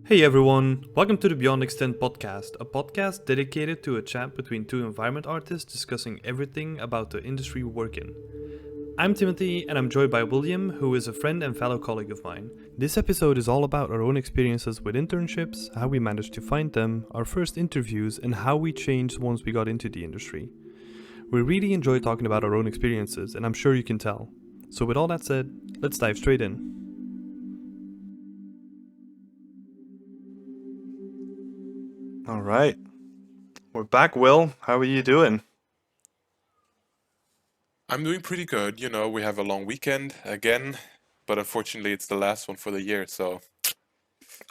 Hey everyone, welcome to the Beyond Extent podcast, a podcast dedicated to a chat between two environment artists discussing everything about the industry we work in. I'm Timothy, and I'm joined by William, who is a friend and fellow colleague of mine. This episode is all about our own experiences with internships, how we managed to find them, our first interviews, and how we changed once we got into the industry. We really enjoy talking about our own experiences, and I'm sure you can tell. So, with all that said, let's dive straight in. All right, we're back, Will. How are you doing? I'm doing pretty good. We have a long weekend again, but unfortunately it's the last one for the year, so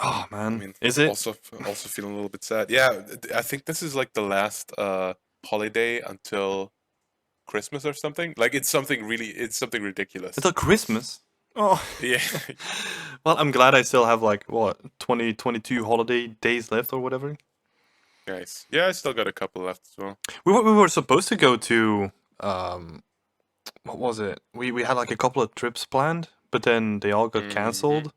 Oh I man, mean, is it? also feeling a little bit sad. Yeah, I think this is like the last holiday until Christmas or something. Like it's something ridiculous. Until Christmas? Oh. Yeah. Well, I'm glad I still have like what 2022 holiday days left or whatever. Nice. Yeah, I still got a couple left as well. We were supposed to go to um what was it? We had like a couple of trips planned, but then they all got Mm-hmm. canceled.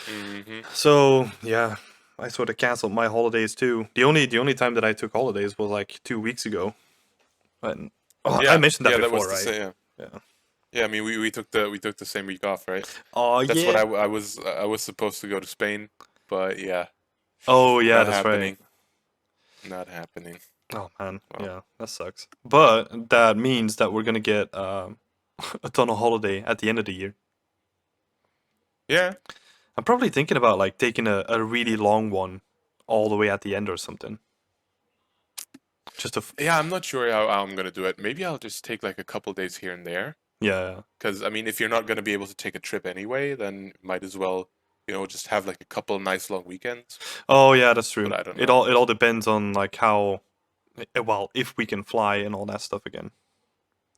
Mm-hmm. So yeah, I sort of canceled my holidays too. The only time that I took holidays was like 2 weeks ago. But oh, I Yeah, mentioned that yeah, that was before, the right? same. Yeah. Yeah. Yeah, I mean, we took the same week off, right? Oh That's what yeah. I was supposed to go to Spain, but yeah, Oh yeah, not that's right. happening. Not happening. Oh man, Well, yeah, that sucks. But that means that we're gonna get a ton of holiday at the end of the year. yeah, I'm probably thinking about like taking a really long one all the way at the end or something. Just to, yeah. I'm not sure how I'm gonna do it. Maybe I'll just take like a couple days here and there. yeah. Because I mean, if you're not gonna be able to take a trip anyway, then might as well, just have like a couple nice long weekends. Oh yeah, that's true. But I don't It know. all depends on like how well if we can fly and all that stuff again.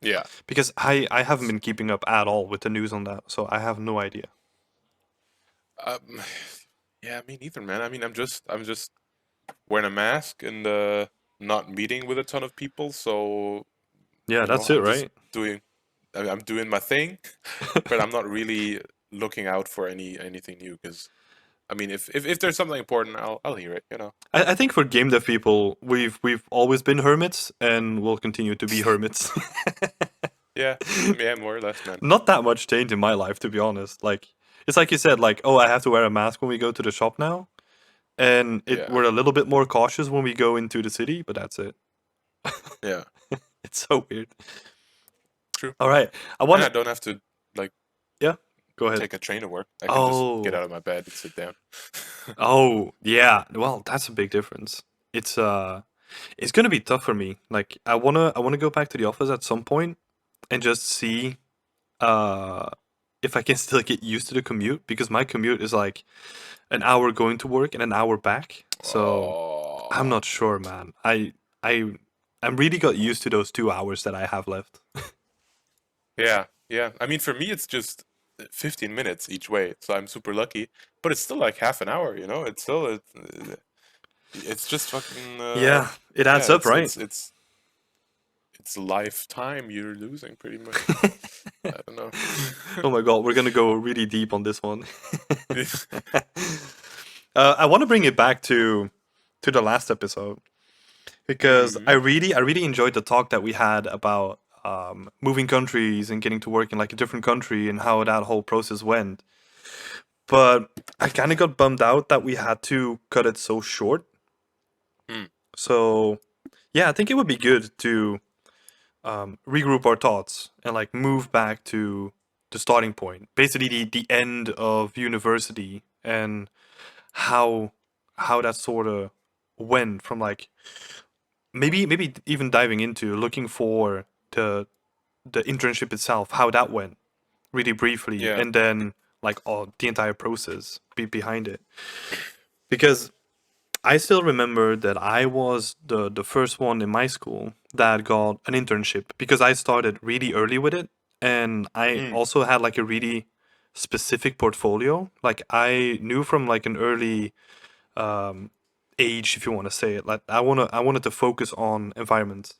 Yeah. Because I haven't been keeping up at all with the news on that, so I have no idea. Um, yeah, me neither, man. I mean, I'm just wearing a mask and not meeting with a ton of people, so Yeah, that's it, I'm just right? doing. I'm doing my thing, but I'm not really looking out for anything new because I mean, if there's something important, I'll hear it. I think for game dev people, we've always been hermits and will continue to be hermits. Yeah, yeah, more or less, man. Not that much change in my life, to be honest. Like it's like you said, like oh, I have to wear a mask when we go to the shop now, and Yeah, we're a little bit more cautious when we go into the city, but that's it. yeah, It's so weird. true. All right, I And want I to. don't have to like Yeah, go ahead. take a train to work. I can just get Oh, out of my bed and sit down. oh, yeah. Well, that's a big difference. It's it's gonna be tough for me. Like I wanna go back to the office at some point and just see uh if I can still get used to the commute because my commute is like an hour going to work and an hour back. So I'm Oh, not sure, man. I I'm really got used to those 2 hours that I have left. yeah, yeah. I mean, for me, it's just 15 minutes each way, so I'm super lucky. But it's still like half an hour, you know? It's just fucking Yeah, it yeah. adds up, right? It's lifetime you're losing pretty much. I don't know. Oh my god, we're gonna go really deep on this one. I want to bring it back to the last episode because Hmm. I really enjoyed the talk that we had about moving countries and getting to work in like a different country and how that whole process went. But I kind of got bummed out that we had to cut it so short. Hmm. So yeah, I think it would be good to regroup our thoughts and like move back to the starting point, basically the end of university and how that sort of went from like maybe even diving into looking for the internship itself, how that went really briefly, Yeah. and then like all the entire process behind it. Because I still remember that I was the first one in my school that got an internship because I started really early with it, and I Mm. also had like a really specific portfolio. Like I knew from like an early um, age, if you want to say it. Like I wanted to focus on environment.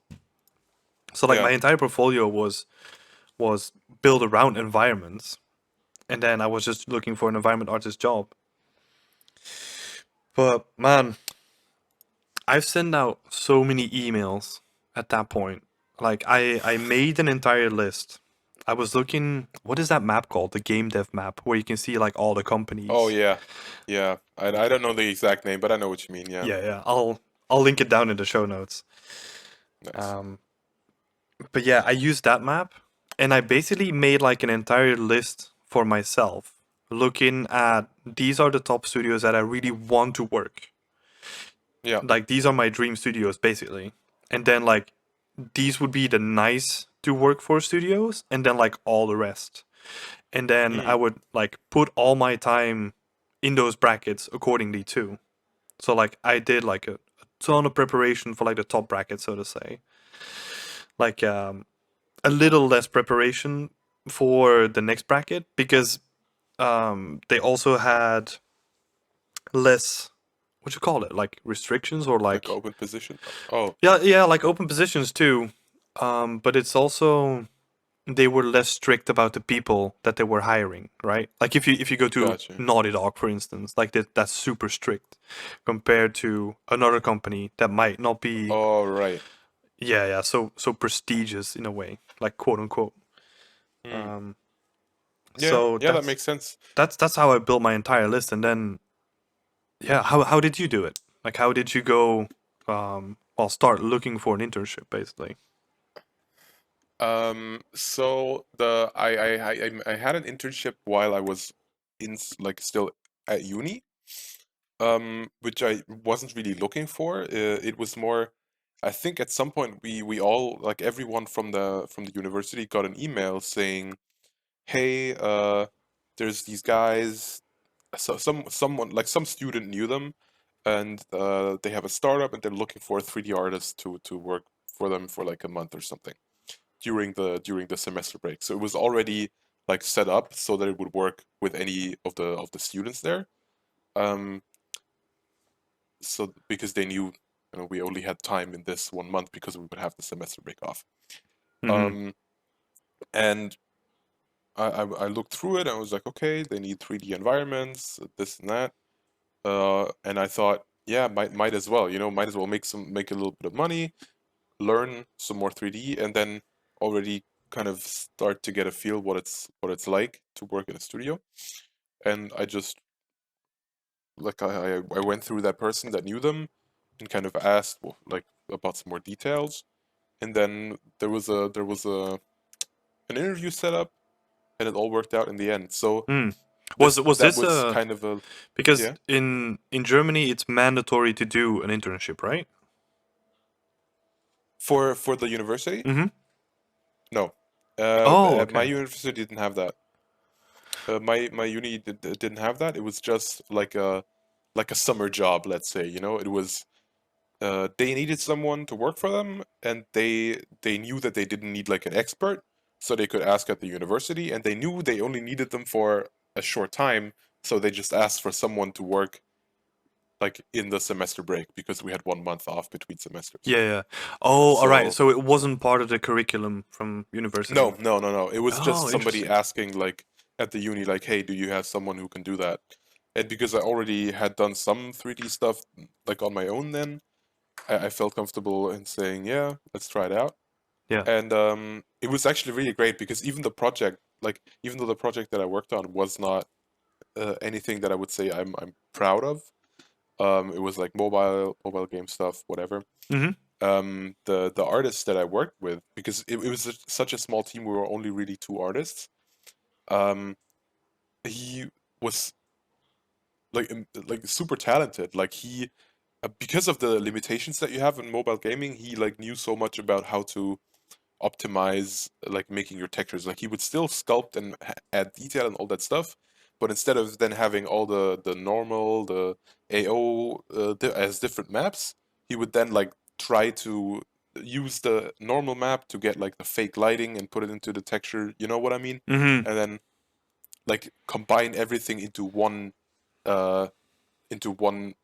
So like my Yeah. entire portfolio was built around environments, and then I was just looking for an environment artist job. But man, I've sent out so many emails at that point. Like I made an entire list. I was looking, what is that map called? The Gamedev map, where you can see like all the Oh companies. yeah, yeah. I don't know the exact name, but I know what you mean. Yeah, Yeah, yeah. I'll link it down in the show notes. nice. Um, but yeah, I used that map, and I basically made like an entire list for myself, looking at these are the top studios that I really want to work. Yeah. Like these are my dream studios, basically. And then like these would be the nice to work for studios, and then like all the rest. And then I Mm, would like put all my time in those brackets accordingly too. So like I did like a ton of preparation for like the top bracket, so to say. Like a little less preparation for the next bracket because they also had less, what you call it, like restrictions or like like, open position. Oh, yeah, like open positions too. But it's also they were less strict about the people that they were hiring, right? Like if you go to gotcha. Naughty Dog, for instance, like that's super strict compared to another company that might not be, Oh, right. yeah, so prestigious in a way, like quote unquote. Mm. Um, Yeah, so yeah, that makes sense. that's how I built my entire list, and then yeah, how did you do it? Like how did you go? Well, start looking for an internship, basically. So the I had an internship while I was like still at uni, which I wasn't really looking for. It was more, I think at some point we all like everyone from the university got an email saying, "Hey, there's these guys. So someone like some student knew them, and they have a startup and they're looking for a 3D artist to work for them for like a month or something." During the semester break. So it was already like set up so that it would work with any of the students there. Um, so because they knew, you know, we only had time in this 1 month because we would have the semester break off. Mm-hmm. Um, and I looked through it and I was like, okay, they need 3D environments, this and that. And I thought, yeah, might as well, you know, might as well make a little bit of money, learn some more 3D, and then already kind of start to get a feel what it's like to work in a studio. And I just like I went through that person that knew them and kind of asked like about some more details. And then there was a an interview set up, and it all worked out in the end. So Mm. Was this was that this was kind of a because yeah in Germany it's mandatory to do an internship, right? for the university. Mm-hmm. No, Oh, my okay. university didn't have that. My uni didn't have that. It was just like a summer job, let's say. You know, it was they needed someone to work for them, and they knew that they didn't need like an expert, so they could ask at the university, and they knew they only needed them for a short time, so they just asked for someone to work like in the semester break because we had 1 month off between semesters. Yeah, yeah. Oh, all right. So So it wasn't part of the curriculum from university. no. It was just Oh, somebody interesting. asking like at the uni, like, hey, do you have someone who can do that? And because I already had done some 3D stuff like on my own then, I felt comfortable in saying, yeah, let's try it out. Yeah. And it was actually really great because even the project, like even though the project that I worked on was not anything that I would say I'm proud of, it was like mobile game stuff, whatever. Mm-hmm. The artist that I worked with, because it was such a small team, we were only really two artists. Um, he was like super talented. Like he, because of the limitations that you have in mobile gaming, he like knew so much about how to optimize like making your textures. Like he would still sculpt and add detail and all that stuff, but instead of then having all the normal the AO as different maps, he would then like try to use the normal map to get like the fake lighting and put it into the texture. You know what I mean? Mm-hmm. And then like combine everything uh into one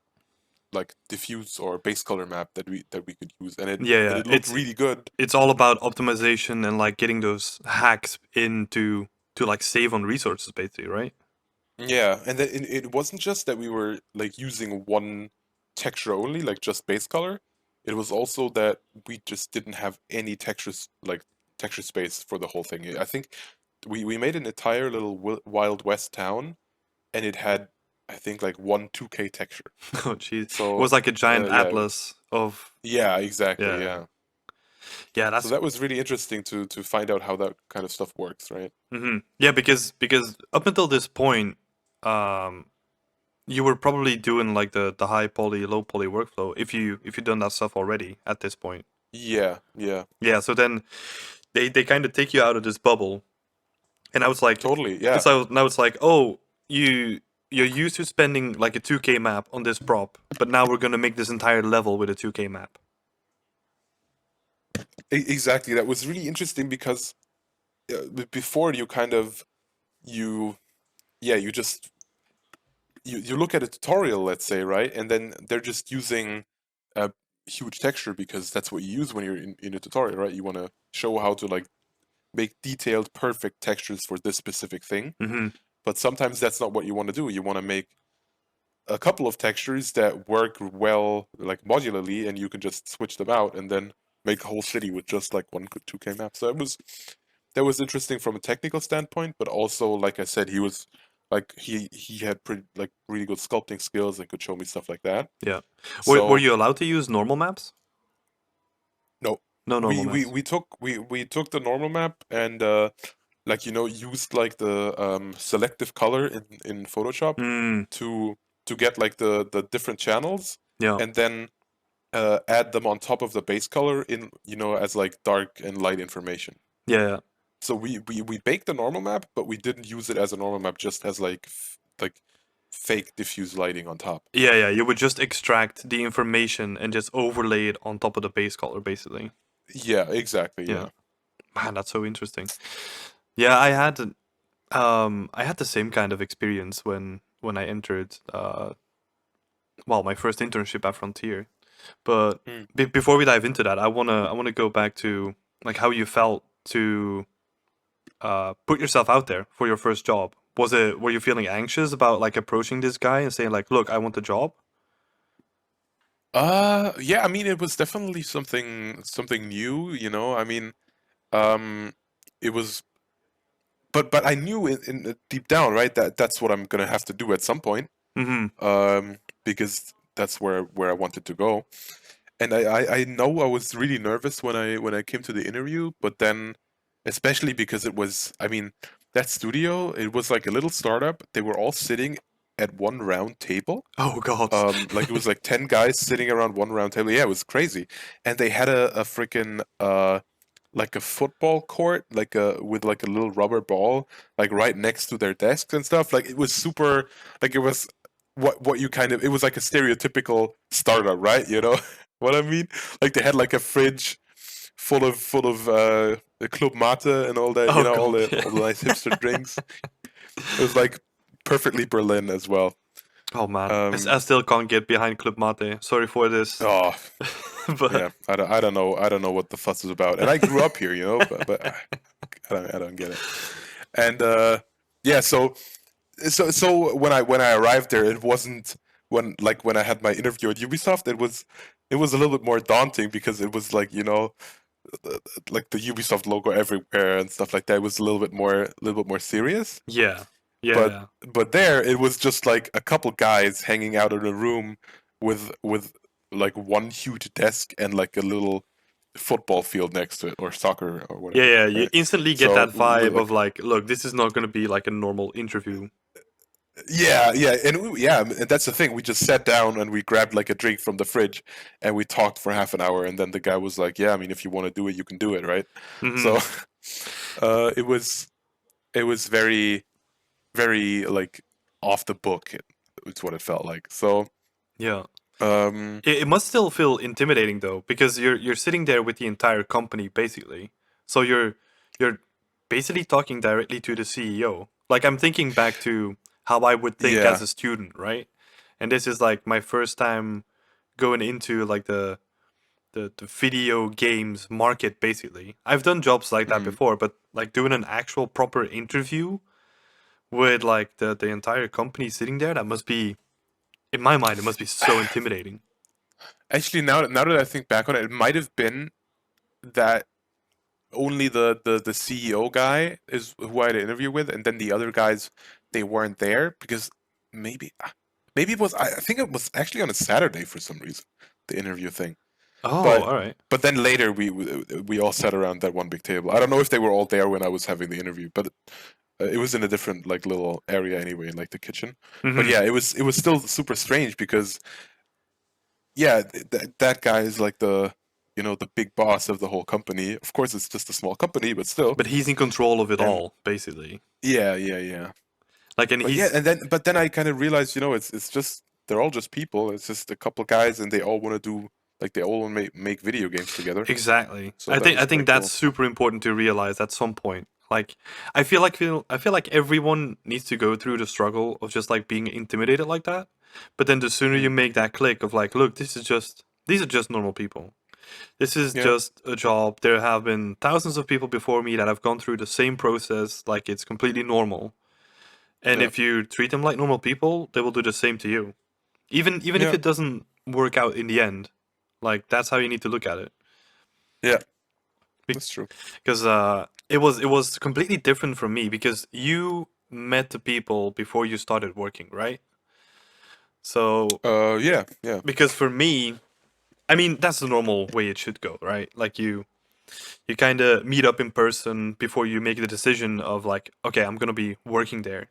like diffuse or base color map that we could use, Yeah, and yeah. it looked really good. It's all about optimization and like getting those hacks in to like save on resources, basically, right? Yeah, and then it wasn't just that we were like using one texture only, like just base color. It was also that we just didn't have any textures, like texture space for the whole thing. I think we made an entire little Wild West town, and it had, I think, like one 2K texture. Oh, jeez. It So was like a giant yeah, atlas of. yeah, exactly, Yeah. yeah. Yeah, So that's. that was really interesting to find out how that kind of stuff works, right? Yeah, because up until this point, um, you were probably doing like the high poly, low poly workflow if you done that stuff already at this point. Yeah, yeah, Yeah, so then they kind of take you out of this bubble, and I was like, totally, yeah. so now it's like, oh, you're used to spending like a 2K map on this prop, but now we're gonna make this entire level with a 2K map. Exactly. That was really interesting because before you kind of you yeah you just you look at a tutorial, let's say, right, and then they're just using a huge texture because that's what you use when you're in a tutorial, right? You want to show how to like make detailed perfect textures for this specific thing, Hmm. but sometimes that's not what you want to do. You want to make a couple of textures that work well like modularly, and you can just switch them out and then make a whole city with just like one 2K map. So it was that was interesting from a technical standpoint, but also, like I said, he was like he had pretty like really good sculpting skills and could show me stuff like that. Yeah. Were So you allowed to use normal maps? no, No normal maps. we took the normal map and like used like the selective color in Photoshop Mm, to get like the different channels, yeah. and then add them on top of the base color in as like dark and light information. Yeah. So we baked the normal map, but we didn't use it as a normal map, just as like like fake diffuse lighting on top. Yeah, you would just extract the information and just overlay it on top of the base color, basically. Yeah, exactly. Yeah, Yeah. man, that's so interesting. Yeah, I had the same kind of experience when I entered well, my first internship at Frontier. But Mm. before we dive into that, I wanna go back to like how you felt to put yourself out there for your first job. Were you feeling anxious about like approaching this guy and saying like, look, I want the job? Yeah, I mean it was definitely something new, I mean, um it was but I knew in deep down, right, that that's what I'm gonna have to do at some point. Mm-hmm. Because that's where I wanted to go. And I know I was really nervous when I came to the interview, but then especially because it was, I mean, that studio, it was like a little startup. They were all sitting at one round table. Oh God. Like it was like 10 guys sitting around one round table. Yeah, it was crazy. And they had a freaking like a football court, like a with like a little rubber ball, like right next to their desks and stuff. Like it was super, like it was what you kind of, it was like a stereotypical startup, right? You know what I mean? Like they had like a fridge full of the Club Mate and all that, Oh all God. the Yeah. all the nice hipster drinks. It was like perfectly Berlin as well. Oh man, Um, I still can't get behind Club Mate. Sorry for this, oh but yeah, I don't know what the fuss is about. And I grew up here, but I don't get it. And yeah, so when I arrived there, it wasn't when I had my interview at Ubisoft, it was a little bit more daunting because it was like like the Ubisoft logo everywhere and stuff like that. It was a little bit more serious. yeah, But yeah, but there it was just like a couple guys hanging out in a room with like one huge desk and like a little football field next to it, or soccer or yeah, whatever, yeah. You right? instantly get So that with vibe of like like, look, this is not going to be like a normal interview. yeah, and yeah, and that's the thing. We just sat down and we grabbed like a drink from the fridge and we talked for half an hour, and then the guy was like, "Yeah, I mean, if you want to do it, you can do it, right?" Hmm. So it was very very like off the book. It's what it felt like. So Yeah, um, it must still feel intimidating though, because you're sitting there with the entire company basically. So you're basically talking directly to the CEO. Like I'm thinking back to how I would think as yeah, a student, right? And this is like my first time going into like the video games market basically. I've done jobs like that mhm. before, but like doing an actual proper interview with like the entire company sitting there, that must be, in my mind, it must be so intimidating. Actually, now that I think back on it, it might have been that only the CEO guy is who I had an interview with, and then the other guys, they weren't there because maybe maybe it was I think it was actually on a Saturday for some reason, the interview thing. Oh, But all right. but then later we all sat around that one big table. I don't know if they were all there when I was having the interview, but it was in a different like little area anyway, in like the kitchen. But Mm-hmm. yeah, it was still super strange because yeah, that guy is like the the big boss of the whole company. Of course, it's just a small company, but still. But he's in control of it And all, basically. yeah. Like, and But yeah, he's and then I kind of realized, it's just they're all just people. It's just a couple guys, and they all want to do like they all want to make video games together. exactly. So I that think was I think quite that's cool. super important to realize at some point. Like, I feel like everyone needs to go through the struggle of just like being intimidated like that. But then the sooner you Mm. make that click of like, look, these are just normal people. This is Yeah, just a job. There have been thousands of people before me that have gone through the same process. Like, it's completely normal. And yeah, if you treat them like normal people, they will do the same to you. Even if yeah, it doesn't work out in the end, like that's how you need to look at it. yeah. That's true. Because it was completely different from me because you met the people before you started working, right? So Yeah, yeah. because for me, I mean that's the normal way it should go, right? Like you kind of meet up in person before you make the decision of like, okay, I'm gonna be working there.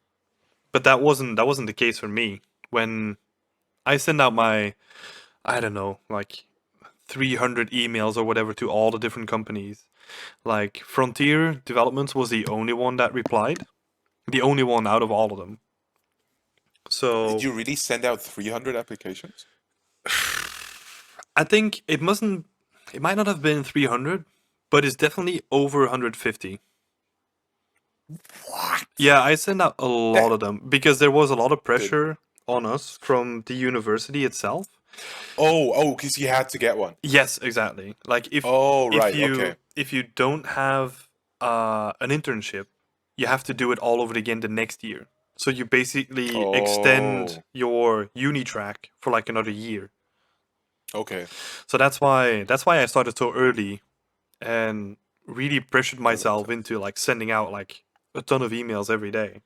But that wasn't the case for me. When I send out my, I don't know, like 300 emails or whatever to all the different companies, like Frontier Developments was the only one that replied, the only one out of all of them. Did So you really send out 300 applications? I think it might not have been 300, but it's definitely over 150. What? Yeah, I sent out a lot That of them because there was a lot of the pressure on us from the university itself. because you had to get one. Yes, exactly. Like Oh, if right. you Okay. if you don't have an internship, you have to do it all over again the next year. So you basically extend Oh, your uni track for like another year. okay. So that's why I started so early and really pressured That makes myself sense. into like sending out like a ton of emails every day.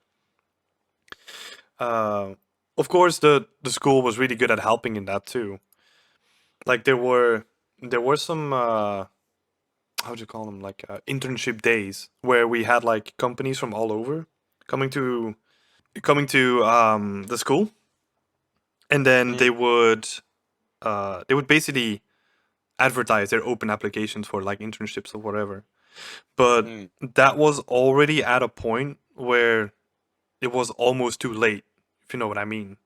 Uh, of course, the school was really good at helping in that too. Like there were some how do you call them, like internship days where we had like companies from all over coming to the school, and then Mm, they would basically advertise their open applications for like internships or whatever. But mm. that was already at a point where it was almost too late, if you know what I mean.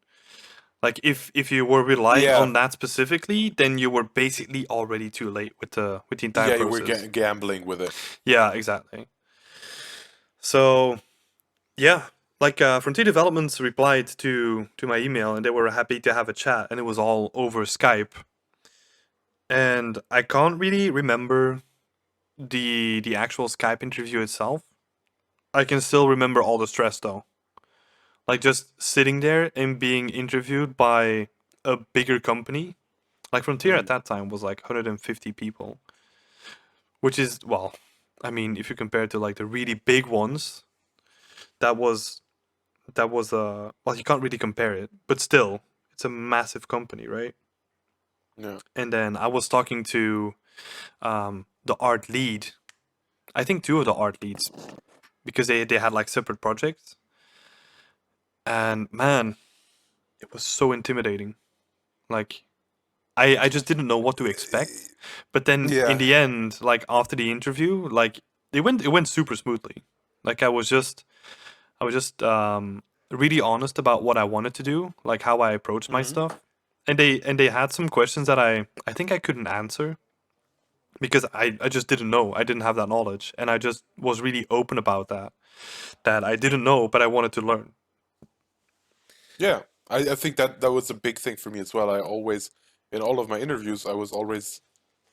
Like if you were relying Yeah, on that specifically, then you were basically already too late with the entire yeah. You were process. gambling with it. Yeah, exactly. So yeah, like Frontier Developments replied to my email, and they were happy to have a chat, and it was all over Skype. And I can't really remember the actual Skype interview itself. I can still remember all the stress though. Like just sitting there and being interviewed by a bigger company. Like Frontier at Mm. that time was like 150 people, which is, well, I mean, if you compare it to like the really big ones, that was well, you can't really compare it, but still, it's a massive company, right? Yeah. And then I was talking to the art lead. I think two of the art leads because they had like separate projects, and man, it was so intimidating. Like I just didn't know what to expect. But then in Yeah. the end, like after the interview, like it went super smoothly. Like I was just really honest about what I wanted to do, like how I approached my Hmm. stuff. And they had some questions that I think I couldn't answer because I just didn't know. I didn't have that knowledge. And I just was really open about that I didn't know, but I wanted to learn. Yeah. I think that was a big thing for me as well. I always, in all of my interviews, I was always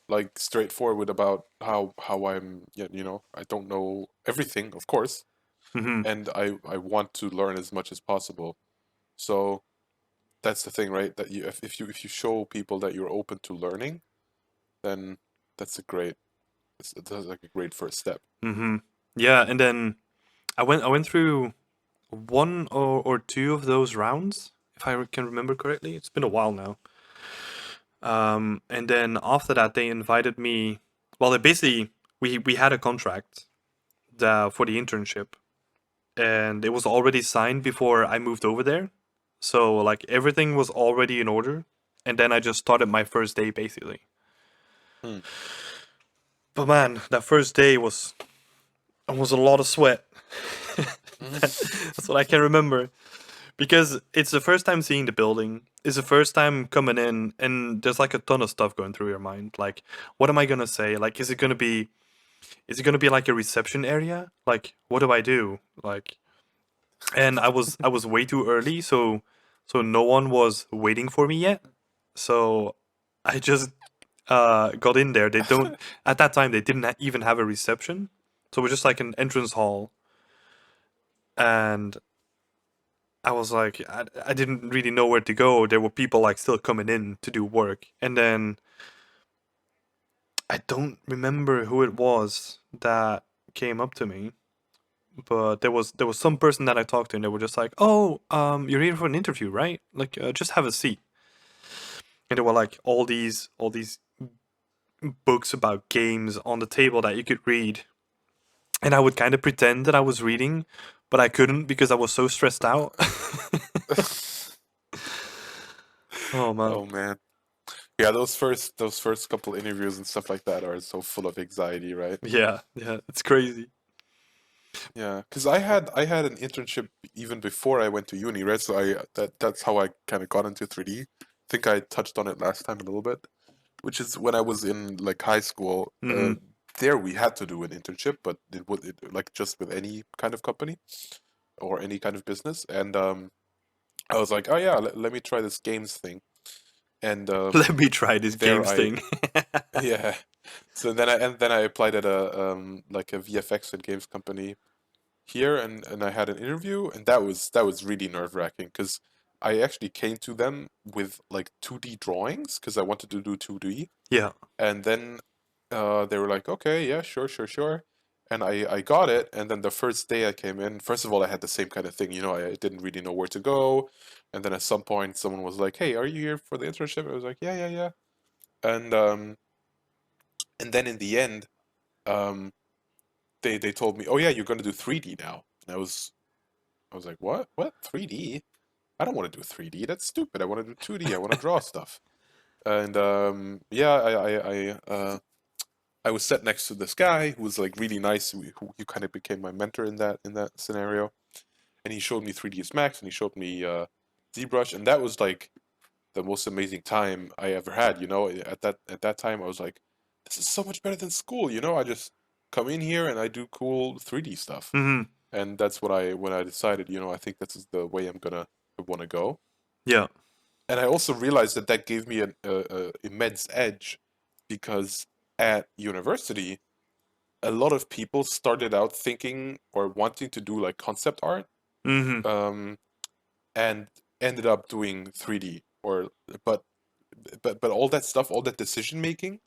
like straightforward about how I'm, yeah, I don't know everything, of course, Mm-hmm. and I want to learn as much as possible. So that's the thing, right? That if you show people that you're open to learning, then that's a great that's like a great first step. Mm-hmm. Yeah, and then I went through one or two of those rounds, if I can remember correctly. It's been a while now. And then after that, they invited me. Well, they basically we had a contract for the internship, and it was already signed before I moved over there. So like everything was already in order, and then I just started my first day basically. Hmm. But man, that first day was a lot of sweat. That's what I can remember. Because it's the first time seeing the building. It's the first time coming in, and there's like a ton of stuff going through your mind. Like, what am I gonna say? Like, is it gonna be like a reception area? Like, what do I do? Like, and I was way too early, so no one was waiting for me yet. So I just got in there. They don't at that time they didn't even have a reception, so it was just like an entrance hall, and I was like, I didn't really know where to go. There were people like still coming in to do work. And then I don't remember who it was that came up to me, but there was some person that I talked to, and they were just like, "Oh, you're here for an interview, right? Like, just have a seat." And there were like all these books about games on the table that you could read, and I would kind of pretend that I was reading, but I couldn't because I was so stressed out. Oh man. Oh man. Yeah, those first couple interviews and stuff like that are so full of anxiety, right? Yeah, yeah, it's crazy. Yeah, because I had an internship even before I went to uni, right? So that's how I kind of got into 3D. I think I touched on it last time a little bit, which is when I was in like high school. Hmm. There we had to do an internship, but like just with any kind of company or any kind of business. And I was like, oh yeah, let me try this games thing. And Let me try this there games I thing. yeah. So then I applied at a like a VFX and games company here, and I had an interview, and that was really nerve-wracking because I actually came to them with like 2D drawings because I wanted to do 2D, Yeah. and then they were like, okay, yeah, sure, sure, sure. And I got it, and then the first day I came in, first of all, I had the same kind of thing, I didn't really know where to go. And then at some point, someone was like, hey, are you here for the internship? I was like, yeah, yeah, yeah. And and then in the end, um, they told me, oh yeah, you're gonna do 3D now. And I was like, what? What? 3D? I don't want to do 3D. That's stupid. I want to do 2D. I want to draw stuff. And yeah, I was sat next to this guy who was like really nice, who kind of became my mentor in that scenario. And he showed me 3ds Max, and he showed me ZBrush, and that was like the most amazing time I ever had. At that time I was like, this is so much better than school. I just come in here and I do cool 3D stuff. Hmm. And that's when I decided, I think this is the way I want to go. Yeah. And I also realized that gave me a immense edge because at university, a lot of people started out thinking or wanting to do like concept art, Hmm. um, and ended up doing 3D but but all that stuff, all that decision making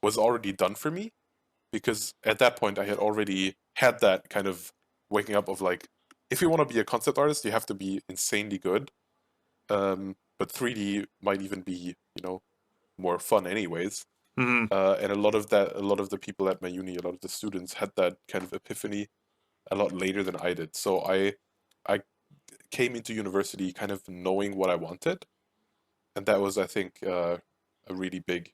was already done for me because at that point I had already had that kind of waking up of like, if you want to be a concept artist, you have to be insanely good. But 3D might even be, more fun anyways. Hmm. And a lot of the people at my uni, a lot of the students had that kind of epiphany a lot later than I did. So I came into university kind of knowing what I wanted, and that was, I think, a really big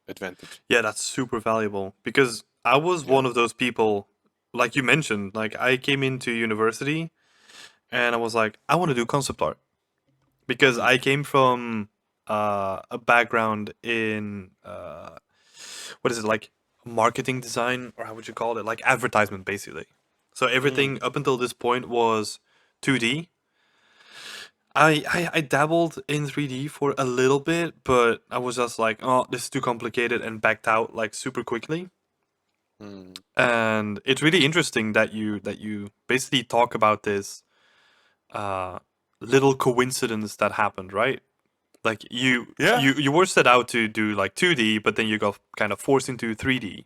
advantage. Yeah, that's super valuable because I was Yeah. one of those people, like you mentioned. Like I came into university and I was like, I want to do concept art because Mm. I came from a background in what is it like marketing design, or how would you call it, like advertisement basically. So Mm. everything up until this point was 2D. I dabbled in 3D for a little bit, but I was just like, oh, this is too complicated, and backed out like super quickly. Mm. And it's really interesting that you basically talk about this uh, little coincidence that happened, right? Like Yeah, you were set out to do like 2D, but then you got kind of forced into 3D.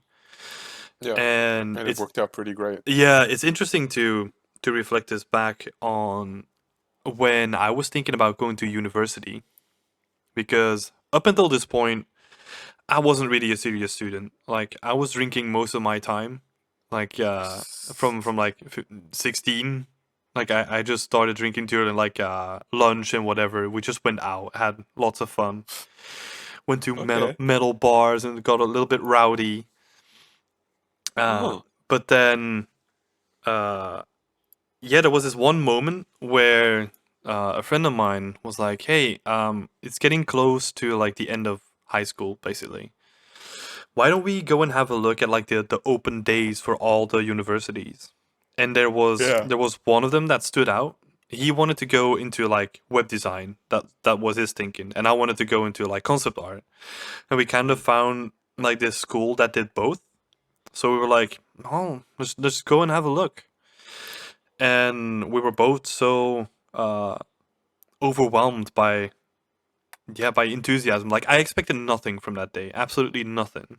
yeah, And and it it's worked out pretty great. yeah, it's interesting to reflect this back on when I was thinking about going to university, because up until this point I wasn't really a serious student. Like I was drinking most of my time, like from like 16. Like I just started drinking during like lunch and whatever. We just went out, had lots of fun. Went to Okay. metal bars and got a little bit rowdy. Oh, But then uh, yeah, there was this one moment where a friend of mine was like, "Hey, it's getting close to like the end of high school, basically. Why don't we go and have a look at like the open days for all the universities?" And yeah. there was one of them that stood out. He wanted to go into like web design. That was his thinking, and I wanted to go into like concept art. And we kind of Mm. found like this school that did both. So we were like, "Oh, let's go and have a look." And we were both so overwhelmed by by enthusiasm. Like I expected nothing from that day, absolutely nothing.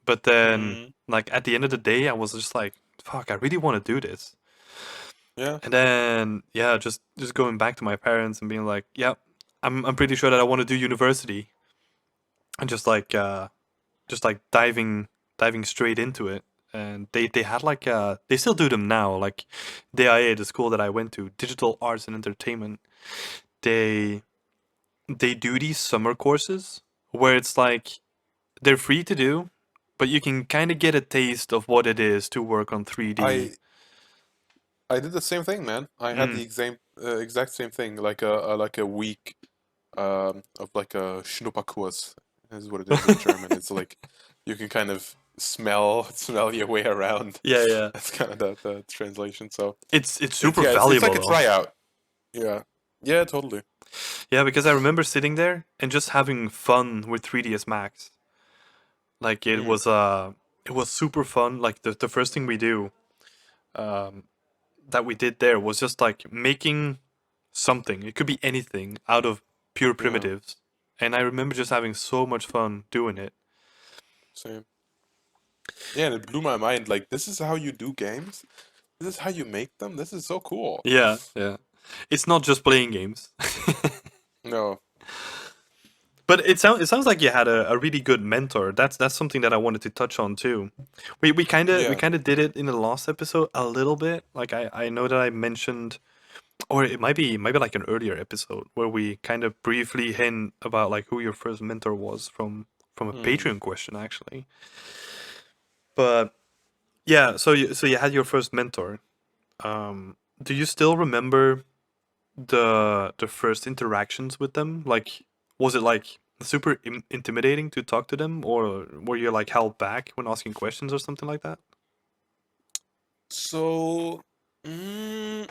But then, Mm. like at the end of the day, I was just like, "Fuck, I really want to do this." Yeah. And then, yeah, just going back to my parents and being like, "Yeah, I'm pretty sure that I want to do university," and just like diving straight into it. And they had like they still do them now, like DIA, the school that I went to, Digital Arts and Entertainment. They they do these summer courses where it's like they're free to do, but you can kind of get a taste of what it is to work on 3D. I I did the same thing, man. I had Mm. the exact same thing, like a week of like a Schnupperkurs is what it is in German. It's like you can kind of smell your way around. Yeah, yeah. That's kind of the translation. So It's it's super yeah, it's like valuable a though. tryout. Yeah, yeah, totally. Yeah, because I remember sitting there and just having fun with 3ds Max. Like Mm, it was super fun. Like the first thing we do um that we did there was just like making something. It could be anything out of pure yeah, primitives. And I remember just having so much fun doing it. same. Yeah, and it blew my mind. Like, this is how you do games. This is how you make them. This is so cool. Yeah, yeah. It's not just playing games. No, But it sounds like you had a really good mentor. That's something that I wanted to touch on too. We yeah. kind of did it in the last episode a little bit. Like I know that I mentioned, or it might be like an earlier episode where we kind of briefly hint about like who your first mentor was from a Mm. Patreon question actually. But yeah, so you had your first mentor. Do you still remember the first interactions with them? Like, was it like super intimidating to talk to them, or were you like held back when asking questions or something like that? So, mm,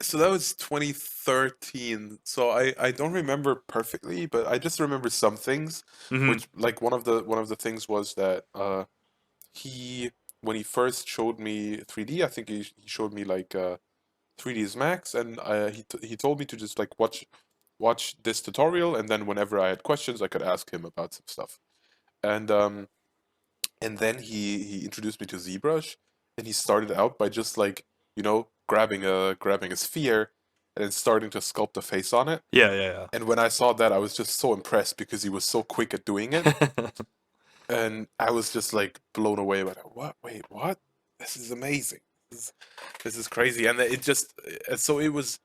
so that was 2013. So I don't remember perfectly, but I just remember some things, Mm-hmm. which like one of the things was that he when he first showed me 3D, I think he showed me like 3ds Max, and he told me to just like watch this tutorial, and then whenever I had questions, I could ask him about some stuff. And then he introduced me to ZBrush, and he started out by just like grabbing a sphere and then starting to sculpt a face on it. Yeah, yeah, And when I saw that, I was just so impressed because he was so quick at doing it, yeah. and I was just like blown away by that. What? Wait, what? This is amazing. This is crazy, and so it was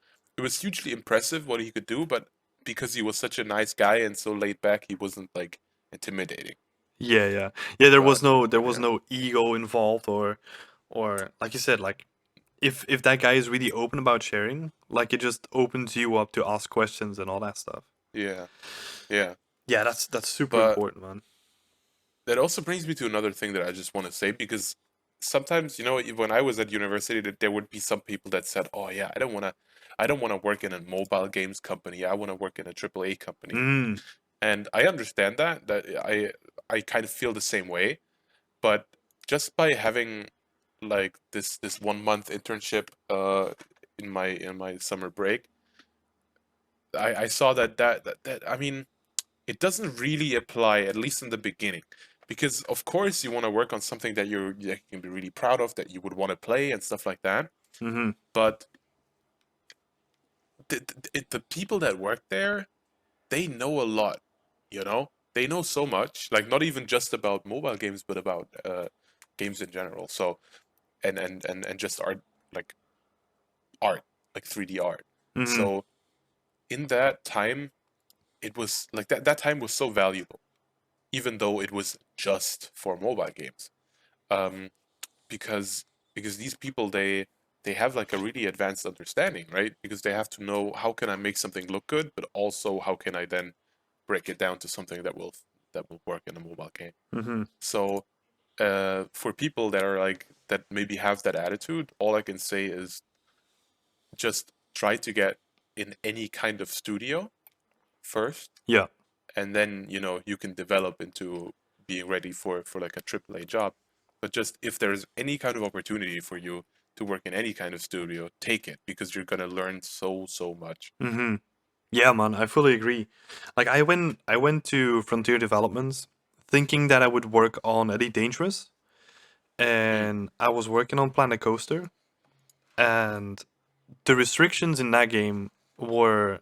hugely impressive what he could do, but because he was such a nice guy and so laid back, he wasn't like intimidating. Yeah, yeah, yeah. But There was yeah, no ego involved, or like you said, like if that guy is really open about sharing, like it just opens you up to ask questions and all that stuff. yeah, yeah. Yeah, that's super But important, man. that also brings me to another thing that I just want to say, because sometimes, when I was at university, that there would be some people that said, "Oh yeah, I don't want to work in a mobile games company. I want to work in a AAA company." Mm, And I understand that I kind of feel the same way, but just by having like this 1 month internship in my summer break, I saw that I mean it doesn't really apply, at least in the beginning, because of course you want to work on something that you can be really proud of, that you would want to play and stuff like that. Mm-hmm. But the people that work there, they know a lot, you know? They know so much, like not even just about mobile games, but about games in general. So and just art, like art, like 3D art. Mm-hmm. So in that time, it was like that time was so valuable, even though it was just for mobile games. Um, because these people, they have like a really advanced understanding, right? Because they have to know, how can I make something look good, but also how can I then break it down to something that will work in a mobile game. Mm-hmm. So for people that are like that, maybe have that attitude, all I can say is just try to get in any kind of studio first, Yeah. and then you can develop into being ready for like a AAA job. But just, if there's any kind of opportunity for you to work in any kind of studio, take it, because you're gonna learn so much. Mm-hmm. Yeah, man, I fully agree. Like I went to Frontier Developments thinking that I would work on Elite Dangerous, Mm, and I was working on Planet Coaster, and the restrictions in that game were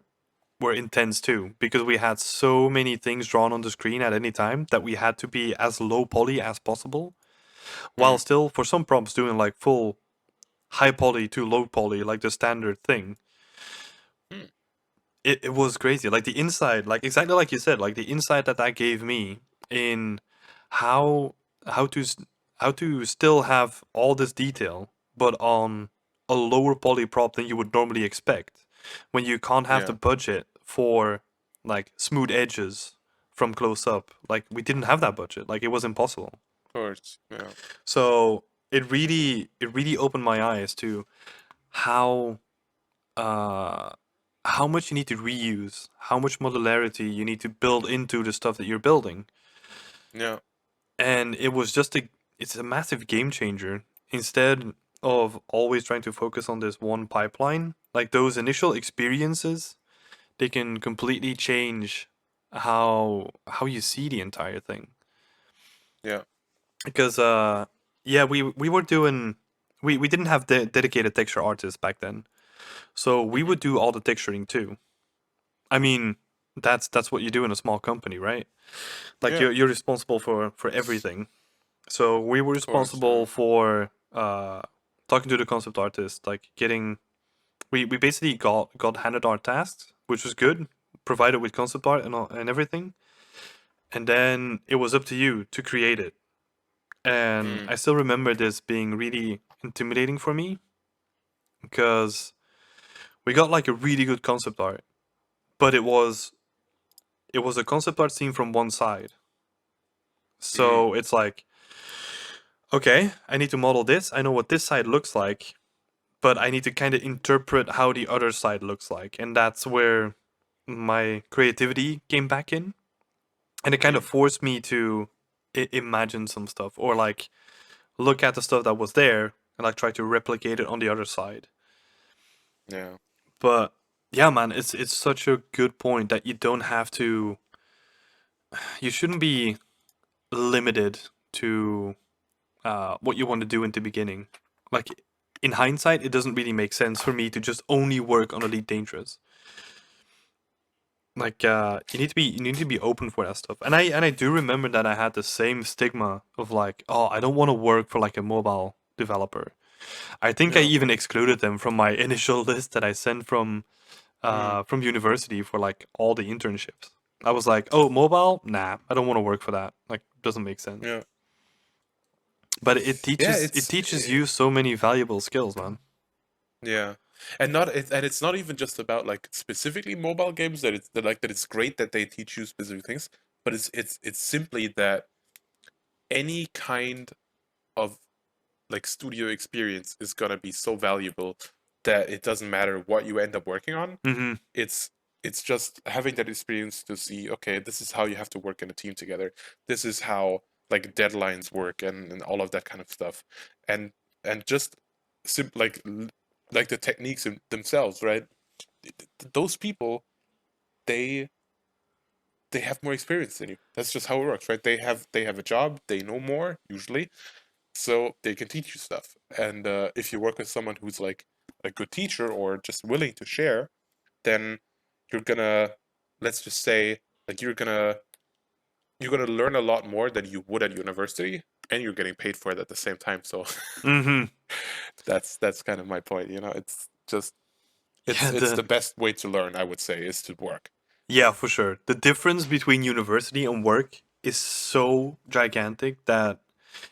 intense too, because we had so many things drawn on the screen at any time that we had to be as low poly as possible, while mm, still for some prompts doing like full high poly to low poly, like the standard thing. mm, It was crazy. Like the insight, like exactly like you said, like the insight that that gave me in how how to s- how to still have all this detail, but on a lower poly prop than you would normally expect, when you can't have the yeah, budget for like smooth edges from close up. Like we didn't have that budget. Like it was impossible. of course, yeah, So it really opened my eyes to how uh, how much you need to reuse, how much modularity you need to build into the stuff that you're building. yeah, And it's a massive game changer. Instead of always trying to focus on this one pipeline, like those initial experiences, they can completely change how you see the entire thing. yeah. Because yeah, we were doing we didn't have dedicated texture artists back then. So we Hmm. would do all the texturing too. I mean, that's what you do in a small company, right? Like Yeah, you're responsible for everything. So we were of course, responsible yeah. for talking to the concept artist, like getting we basically got handed our tasks, which was good, provided with concept art and everything, and then it was up to you to create it. And Mm, I still remember this being really intimidating for me because we got like a really good concept art, but it was a concept art seen from one side. mm, So it's like, okay, I need to model this. I know what this side looks like, but I need to kind of interpret how the other side looks like. And that's where my creativity came back in. And it kind of mm, forced me to imagine some stuff, or like look at the stuff that was there and like try to replicate it on the other side. yeah, But yeah, man, it's such a good point that you shouldn't be limited to what you want to do in the beginning. Like in hindsight, it doesn't really make sense for me to just only work on Elite Dangerous. Like you need to be open for that stuff. And I do remember that I had the same stigma of like, oh, I don't want to work for like a mobile developer. I think I yeah, of even course. excluded them from my initial list that I sent Mm, from university for like all the internships. I was like, oh, mobile? Nah, I don't want to work for that. Like, doesn't make sense. yeah, But it yeah. teaches it teaches you so many valuable skills, man. Yeah, and it's not even just about like specifically mobile games, that it's great that they teach you specific things, but it's simply that any kind of like studio experience is gonna be so valuable that it doesn't matter what you end up working on. Mm-hmm. It's it's just having that experience to see, okay, this is how you have to work in a team together. This is how like deadlines work and all of that kind of stuff, and just like the techniques themselves, right? Those people, they have more experience than you. That's just how it works, right? They have a job, they know more usually, so they can teach you stuff. And if you work with someone who's like a good teacher or just willing to share, then you're gonna, let's just say, like you're gonna learn a lot more than you would at university, and you're getting paid for it at the same time. So Mm-hmm. that's kind of my point. It's just it's Yeah, it's the best way to learn, I would say, is to work. yeah, for sure. The difference between university and work is so gigantic that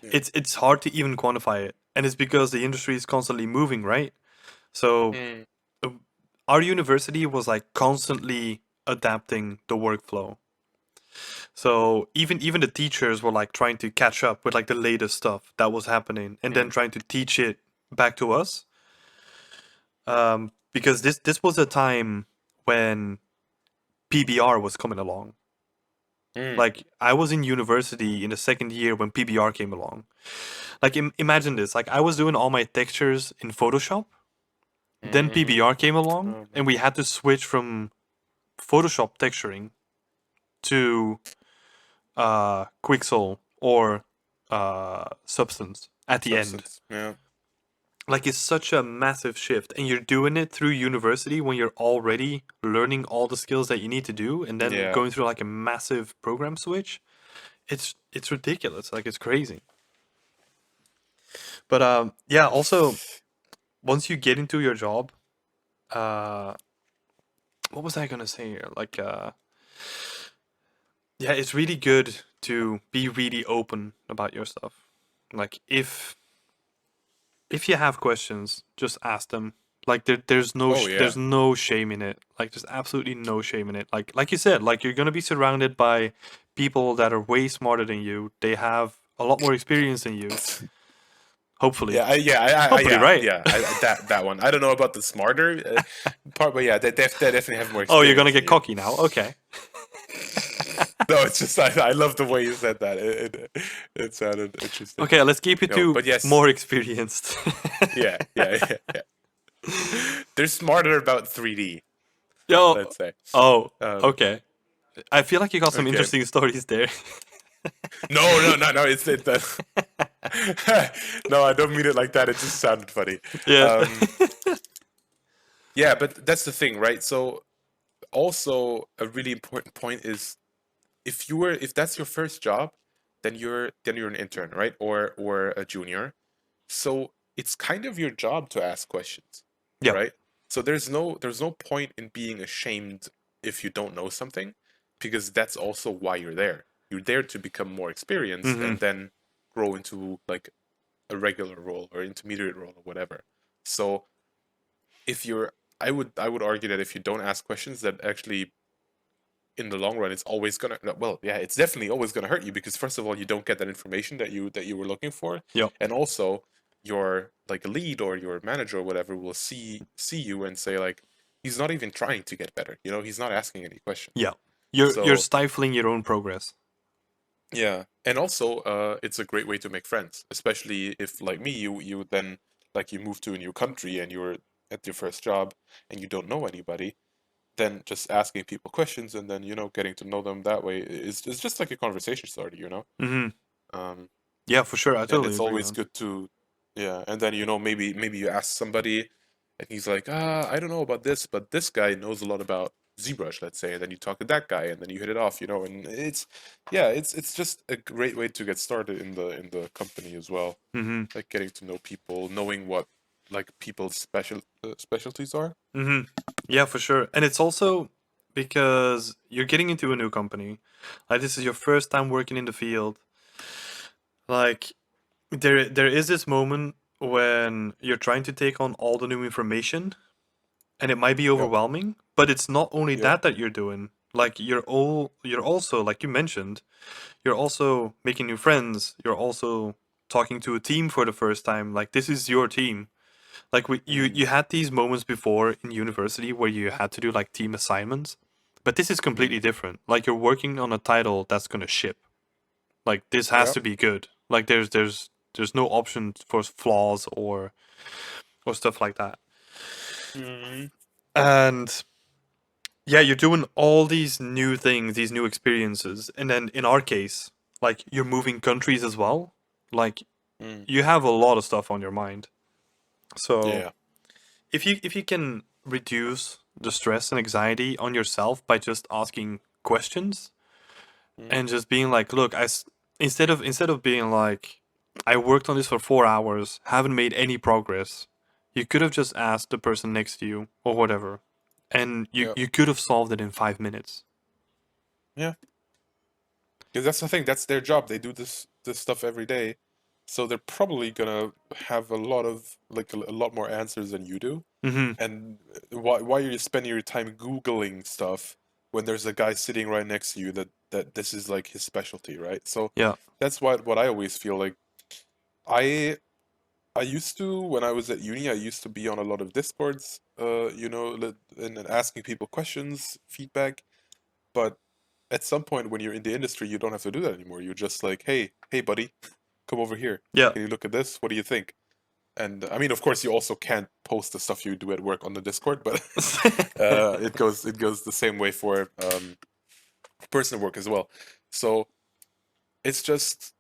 Yeah. it's hard to even quantify it. And it's because the industry is constantly moving, right? So Mm, uh, our university was like constantly adapting the workflow. So even the teachers were like trying to catch up with like the latest stuff that was happening and then mm, trying to teach it back to us. Because this was a time when PBR was coming along. mm, Like I was in university in the second year when PBR came along. Like imagine this. Like I was doing all my textures in Photoshop. Then mm-hmm. PBR came along Oh and man. we had to switch from Photoshop texturing to Quixel or Substance at the end. Substance. Yeah. Like it's such a massive shift, and you're doing it through university when you're already learning all the skills that you need to do, and then Yeah. going through like a massive program switch. It's ridiculous. Like it's crazy. But yeah. Also, once you get into your job, uh, what was I gonna say here? Like yeah, it's really good to be really open about your stuff. Like if you have questions, just ask them. Like Oh yeah. there's no shame in it. Like there's absolutely no shame in it. Like you said, like you're gonna be surrounded by people that are way smarter than you. They have a lot more experience than you. Hopefully, hopefully, Yeah, right? yeah. That one. I don't know about the smarter part, but yeah, they definitely have more Oh, you're gonna experience than get you. cocky now. Okay. No, it's just I love the way you said that. It sounded interesting. Okay, let's keep it No, to but yes, more experienced. yeah. They're smarter about 3D, Yo. let's say. Oh. Um, Okay. I feel like you got some okay. interesting stories there. No. No, I don't mean it like that. It just sounded funny. Yeah. Um, yeah, but that's the thing, right? So also a really important point is if that's your first job, then you're an intern, right? Or a junior. So it's kind of your job to ask questions, Yeah. right? So there's no point in being ashamed if you don't know something, because that's also why you're there. You're there to become more experienced Mm-hmm. and then grow into like a regular role or intermediate role or whatever. So if you're I would argue that if you don't ask questions, that actually in the long run it's always gonna, well, yeah, it's definitely always gonna hurt you, because first of all you don't get that information that you were looking for, Yeah. and also your like lead or your manager or whatever will see you and say like, he's not even trying to get better, he's not asking any questions. Yeah. You're So stifling your own progress. yeah, and also it's a great way to make friends, especially if like me, you then like you move to a new country and you're at your first job and you don't know anybody, then just asking people questions and then getting to know them that way is just like a conversation starter. Mm-hmm. um Yeah, for sure. I and totally it's agree, always man. good to, yeah, and then maybe you ask somebody and he's like, I don't know about this, but this guy knows a lot about ZBrush, let's say, and then you talk to that guy and then you hit it off, and it's just a great way to get started in the company as well, Mm-hmm. like getting to know people, knowing what like people's specialties are. Mm-hmm. Yeah, for sure. And it's also because you're getting into a new company. Like this is your first time working in the field. Like there is this moment when you're trying to take on all the new information and it might be Yep. overwhelming, but it's not only Yep. that you're doing. Like you're also, like you mentioned, you're also making new friends. You're also talking to a team for the first time. Like this is your team. Like Mm, you had these moments before in university where you had to do like team assignments, but this is mm, completely different. Like you're working on a title that's gonna ship. Like this has Yeah. to be good. Like there's no option for flaws or stuff like that. Mm, And yeah, you're doing all these new things, these new experiences, and then in our case, like you're moving countries as well. Like mm, you have a lot of stuff on your mind. So yeah. if you can reduce the stress and anxiety on yourself by just asking questions Mm, and just being like, look, instead of being like, I worked on this for 4 hours, haven't made any progress. You could have just asked the person next to you or whatever, and you yeah. you could have solved it in 5 minutes. Yeah. Because that's the thing. That's their job. They do this stuff every day, so they're probably gonna have a lot of like a lot more answers than you do. Mm-hmm. And why are you spending your time Googling stuff when there's a guy sitting right next to you that this is like his specialty, right? So Yeah. that's what I always feel like. I I used to when I was at uni, I used to be on a lot of Discords, and asking people questions, feedback. But at some point when you're in the industry, you don't have to do that anymore. You're just like, hey, buddy, come over here. Yeah. Can you look at this? What do you think? And I mean, of course, you also can't post the stuff you do at work on the Discord, but it goes the same way for personal work as well. So it's just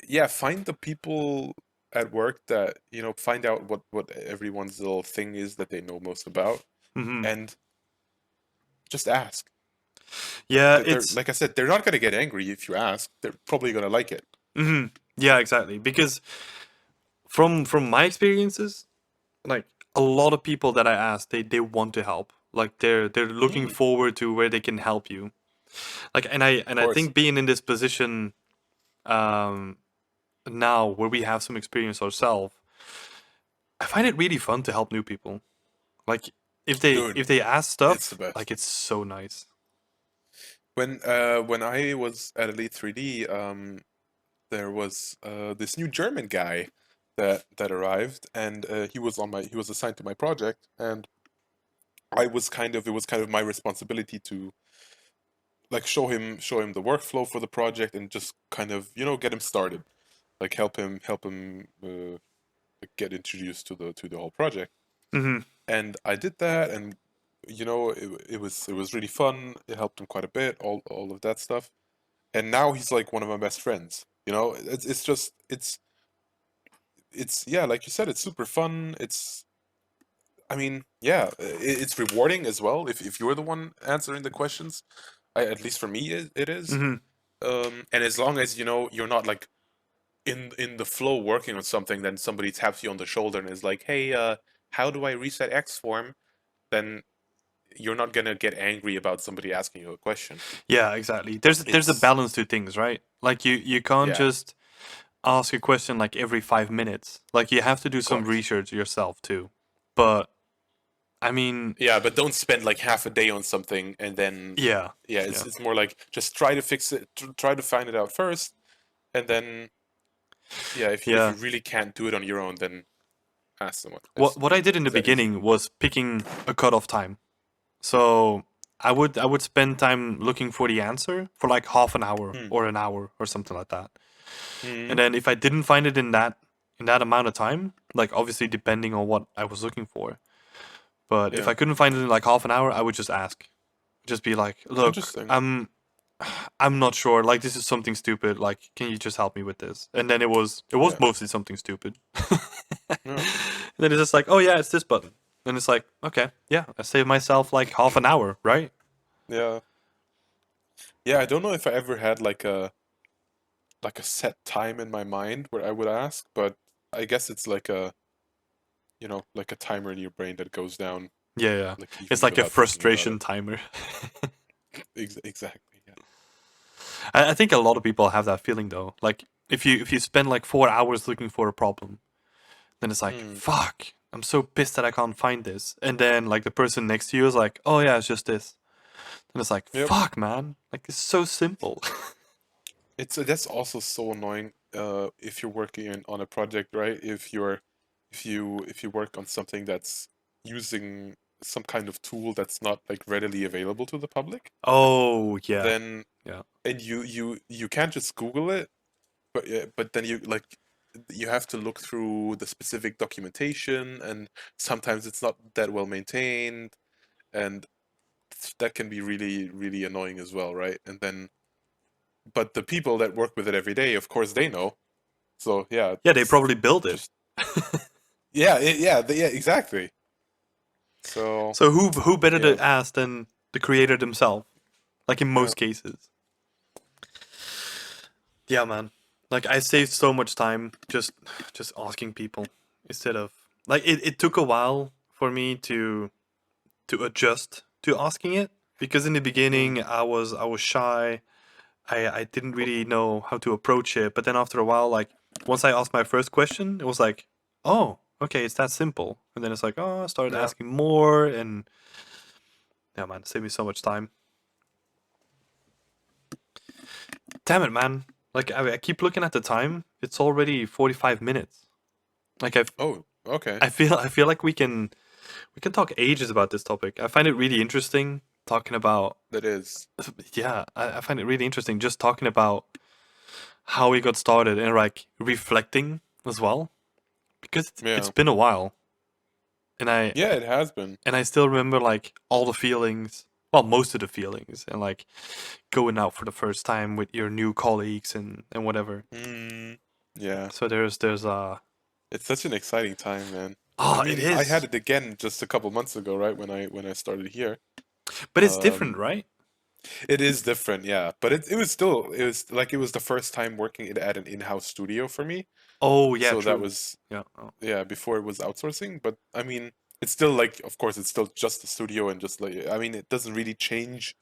yeah, find the people at work that find out what everyone's little thing is that they know most about, Mm-hmm. and just ask. Yeah, They're it's like I said, they're not gonna get angry if you ask. They're probably gonna like it. mm-hmm. Yeah, exactly. Because from my experiences, like a lot of people that I ask, they want to help. Like they're looking Mm, forward to where they can help you. Like of and I course. think being in this position um now where we have some experience ourselves, I find it really fun to help new people. Like Dude, if they ask it's the stuff, like best. it's so nice. When I was at Elite 3D, there was this new German guy that arrived, and he was assigned to my project, and it was kind of my responsibility to like show him the workflow for the project and just kind of get him started, like help him get introduced to the whole project. Hmm. And I did that, and it was really fun. It helped him quite a bit, all of that stuff. And now he's like one of my best friends. It's just it's yeah, like you said, it's super fun. I mean, yeah, it's rewarding as well if you're the one answering the questions. At least for me, it is. Hmm. And as long as you're not like in the flow working on something, then somebody taps you on the shoulder and is like, "Hey, how do I reset X form?" Then you're not gonna get angry about somebody asking you a question. Yeah, exactly. There's a It's balance to things, right? Like you can't yeah, just ask a question like every 5 minutes. Like you have to do of some course. research yourself too. But I mean, Yeah, but don't spend like half a day on something and then yeah, yeah, yeah, it's more like just try to fix it, try to find it out first, and then yeah, if you yeah. really can't do it on your own, then ask someone. What I did in It's the that easy. beginning was picking a cutoff time. So I would spend time looking for the answer for like half an hour Hmm. or an hour or something like that. And Hmm. then if I didn't find it in that amount of time, like obviously depending on what I was looking for, but if Yeah. I couldn't find it in like half an hour, I would just ask. Just be like, "Look, Interesting. I'm not sure. Like this is something stupid. Like can you just help me with this?" And then it was Yeah. mostly something stupid. Yeah. And then it's just like, "Oh yeah, it's this button." And it's like, "Okay, yeah, I saved myself like half an hour, right?" Yeah. Yeah. I don't know if I ever had like a set time in my mind where I would ask, but I guess it's like like a timer in your brain that goes down Yeah, yeah. like It's even like a without thinking about frustration it. timer. Exactly. Yeah. I think a lot of people have that feeling though. Like if you spend like 4 hours looking for a problem, then it's like, Mm. fuck, I'm so pissed that I can't find this. And then like the person next to you is like, oh yeah, it's just this. And it's like, Yep. fuck, man, like it's so simple. That's also so annoying if you're working on a project, right? If you work on something that's using some kind of tool that's not like readily available to the public, Oh, yeah. then Yeah. and you can't just Google it, but then you have to look through the specific documentation, and sometimes it's not that well maintained, and that can be really really annoying as well, right? And then but the people that work with it every day, of course, they know. So yeah, Yeah, they it's probably built it. just yeah, yeah, exactly. So So who better yeah, to ask than the creator themselves? Like in yeah, most cases. Yeah, man. Like I saved so much time just asking people instead of like it took a while for me to adjust to asking it because in the mm, beginning I was shy. I didn't really know how to approach it, but then after a while, like once I asked my first question, it was like, oh, okay, it's that simple. And then it's like, oh, I started yeah. asking more, and yeah, man, it saved me so much time. Damn it, man! Like I keep looking at the time; it's already 45 minutes. Like Oh, okay. I feel like we can talk ages about this topic. I find it really interesting talking about. That is. Yeah, I find it really interesting just talking about how we got started and like reflecting as well because it's Yeah. been a while and I Yeah, it has been. and I still remember like all the feelings, well, most of the feelings, and like going out for the first time with your new colleagues and whatever. Mm, yeah. So there's It's such an exciting time, man. I oh, it mean, I had is, it again just a couple months ago, right? When I started here. but it's different, Um, right? it is different, yeah. But it was still it was the first time working at an in-house studio for me. Oh yeah, So that true. was Yeah. Oh. yeah, before it was outsourcing. But I mean, it's still like, of course, it's still just a studio and just like I mean, it doesn't really change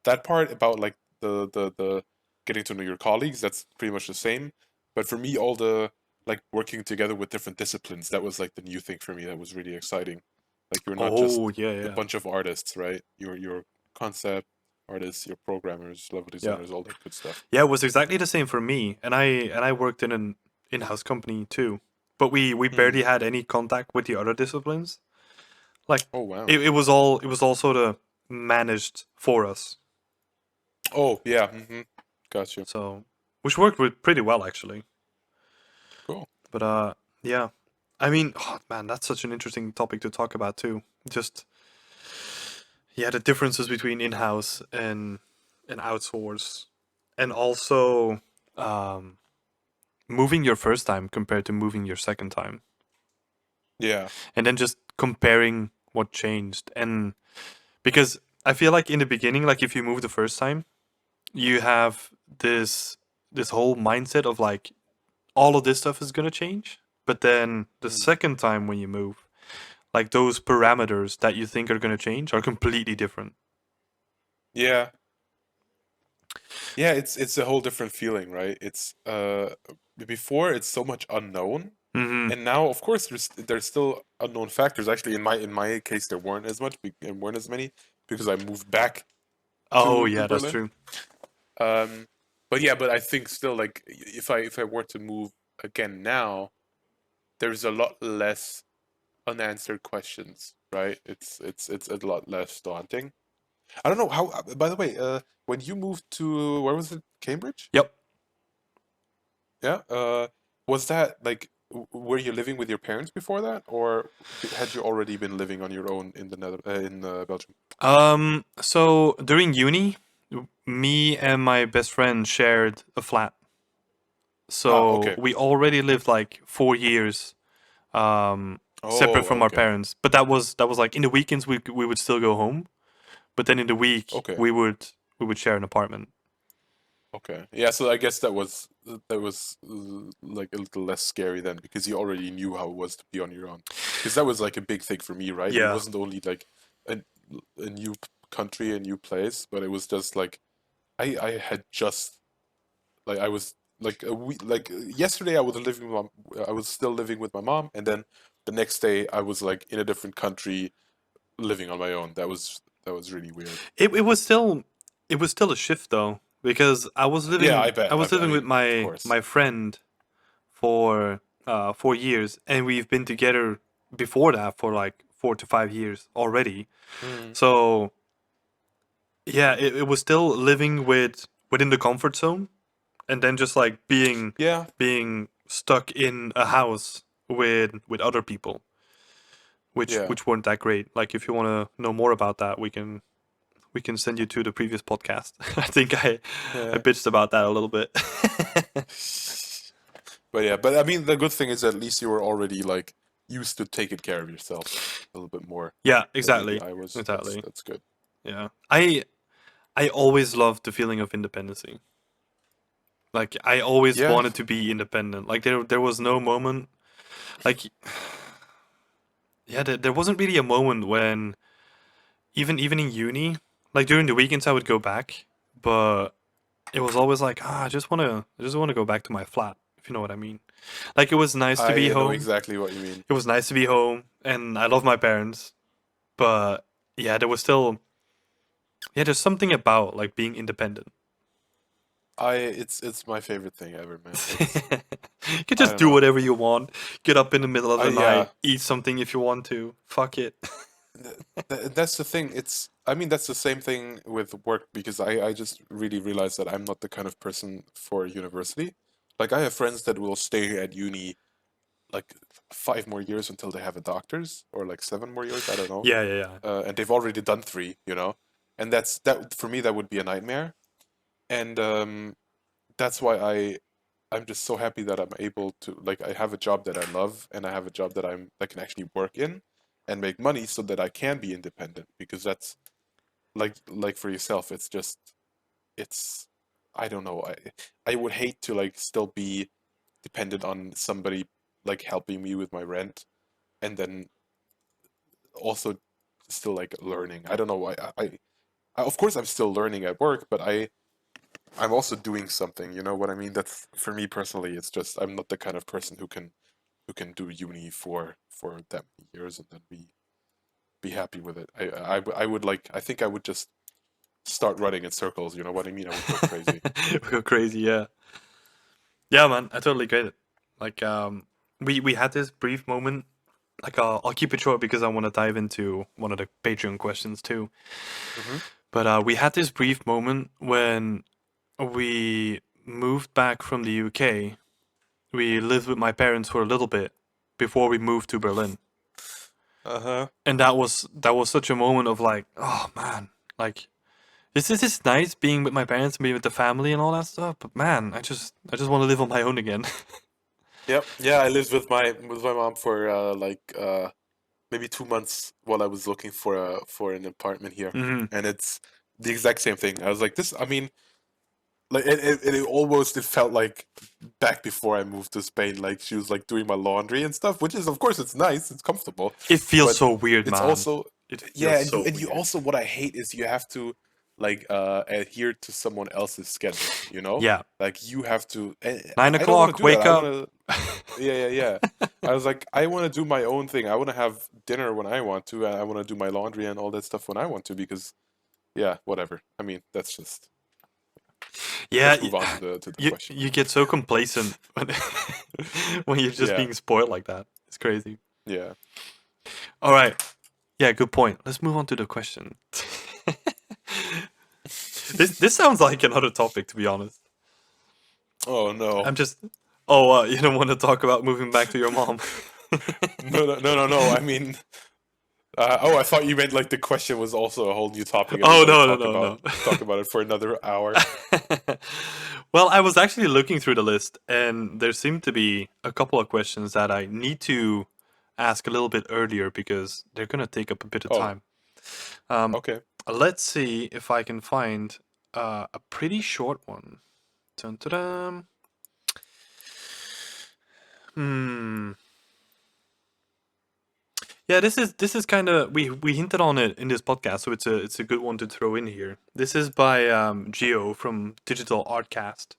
that part about like the getting to know your colleagues. That's pretty much the same. But for me, all the like working together with different disciplines, that was like the new thing for me. That was really exciting. Like you're not just Oh yeah, a yeah, bunch of artists, right? You're concept artists, you're programmers, level yeah. designers, all that good stuff. Yeah, it was exactly the same for me, and I worked in an in-house company too, but we Hmm. barely had any contact with the other disciplines. Like Oh wow. it was all sort of managed for us, Oh yeah. Mm-hmm. Gotcha. so which worked with pretty well actually. Cool. But yeah, I mean, oh, man, that's such an interesting topic to talk about too. Just yeah, the differences between in-house and outsource, and also um, moving your first time compared to moving your second time, Yeah. and then just comparing what changed. And because I feel like in the beginning, like if you move the first time, you have this whole mindset of like all of this stuff is gonna change. But then the Mm. second time when you move, like those parameters that you think are gonna change are completely different. Yeah. Yeah, it's a whole different feeling, right? It's before it's so much unknown, Hmm. and now of course there's still unknown factors. Actually, in my case, there weren't as much and weren't as many because I moved back Oh to yeah, that's Berlin. true. Um, but yeah, but I think still like if I were to move again now, there's a lot less unanswered questions, right? It's a lot less daunting. I don't know how. By the way, when you moved to where was it? Cambridge? Yep. Yeah. Was that like were you living with your parents before that, or had you already been living on your own in the in Belgium? So during uni, me and my best friend shared a flat. Ah, So okay. we already lived like 4 years separate Oh, from our okay. parents. But that was like in the weekends we would still go home, but then in the week Okay. we would share an apartment. Okay. Yeah, so I guess that was like a little less scary then because you already knew how it was to be on your own. Because that was like a big thing for me, right? It Yeah. wasn't only like a, a new country, a new place, but it was just like I had just like I was like a week like yesterday I was still living with my mom, and then the next day I was like in a different country living on my own. That was really weird. It was still a shift though because I was Yeah, living I I bet. was I living with mean, of my course. my friend for 4 years, and we've been together before that for like 4 to 5 years already. Mm. So yeah, it was still living within the comfort zone, and then just like Yeah, being stuck in a house with other people, yeah, which weren't that great. Like if you want to know more about that, we can send you to the previous podcast. I think I yeah. bitched about that a little bit. But yeah, but I mean, the good thing is at least you were already like used to taking care of yourself a little bit more Yeah, than maybe exactly. I was. Exactly. That's good. Yeah. I always loved the feeling of independency. Like I always Yeah, wanted to be independent. Like there was no moment like yeah, there wasn't really a moment when even in uni, like during the weekends I would go back, but it was always like, I just wanna go back to my flat, if you know what I mean. Like it was nice to be I know home. exactly what you mean. It was nice to be home and I love my parents, but yeah, there was still yeah, there's something about like being independent. It's my favorite thing ever, man. It's You can I just don't do know. whatever you want. Get up in the middle of I the Yeah, night, eat something if you want to. Fuck it. that's the thing. I mean, that's the same thing with work because I just really realized that I'm not the kind of person for university. Like I have friends that will stay at uni like 5 more years until they have a doctor's, or like 7 more years, I don't know. Yeah, yeah, yeah. And they've already done three, you know, and that for me that would be a nightmare. And that's why I'm just so happy that I'm able to, like, I have a job that I love and I have a job that I can actually work in and make money so that I can be independent, because that's like for yourself, it's just it's I don't know, I would hate to like still be dependent on somebody like helping me with my rent, and then also still like learning. I don't know why of course I'm still learning at work, but I'm also doing something, you know what I mean? That's for me personally, it's just I'm not the kind of person who can do uni for that many years and then be happy with it. I would like, I think I would just start running in circles, you know what I mean? I would go crazy. We go crazy, yeah. Yeah, man, I totally get it. Like, we had this brief moment. Like, I'll keep it short because I want to dive into one of the Patreon questions too. Hmm. But we had this brief moment when we moved back from the UK. We lived with my parents for a little bit before we moved to Berlin, Uh-huh. and that was such a moment of like, oh man, like this is nice being with my parents and being with the family and all that stuff. But man, I just want to live on my own again. Yep. Yeah, I lived with my mom for maybe 2 months while I was looking for an apartment here. Hmm. And it's the exact same thing. I was like, this, I mean, like it almost, it felt like back before I moved to Spain. Like she was like doing my laundry and stuff, which is, of course, it's nice, it's comfortable, It feels but so weird, it's man. also, It yeah, feels so and you weird. also, what I hate is you have to like adhere to someone else's schedule, you know? Yeah, Like you have to, and nine I don't want to o'clock, do that. wake I up. want to, yeah, yeah, yeah. I was like, I want to do my own thing. I want to have dinner when I want to, and I want to do my laundry and all that stuff when I want to, because yeah, whatever. I mean, that's just, Yeah, let's move on to the question. you get so complacent when when you're just Yeah, being spoiled like that. It's crazy. yeah. All right. Yeah, good point. Let's move on to the question. This sounds like another topic, to be honest. Oh no. I'm just. Oh, you don't want to talk about moving back to your mom? No, no, no, no, no. I mean, oh, I thought you meant like the question was also a whole new topic, and we Oh want to no, no, no, no. talk about it for another hour. Well, I was actually looking through the list, and there seemed to be a couple of questions that I need to ask a little bit earlier because they're gonna take up a bit of Oh, time. Um, okay. let's see if I can find a pretty short one. Dun, dun, dun. Hmm. Yeah, this is kind of we hinted on it in this podcast, so it's a good one to throw in here. This is by Geo from Digital Artcast.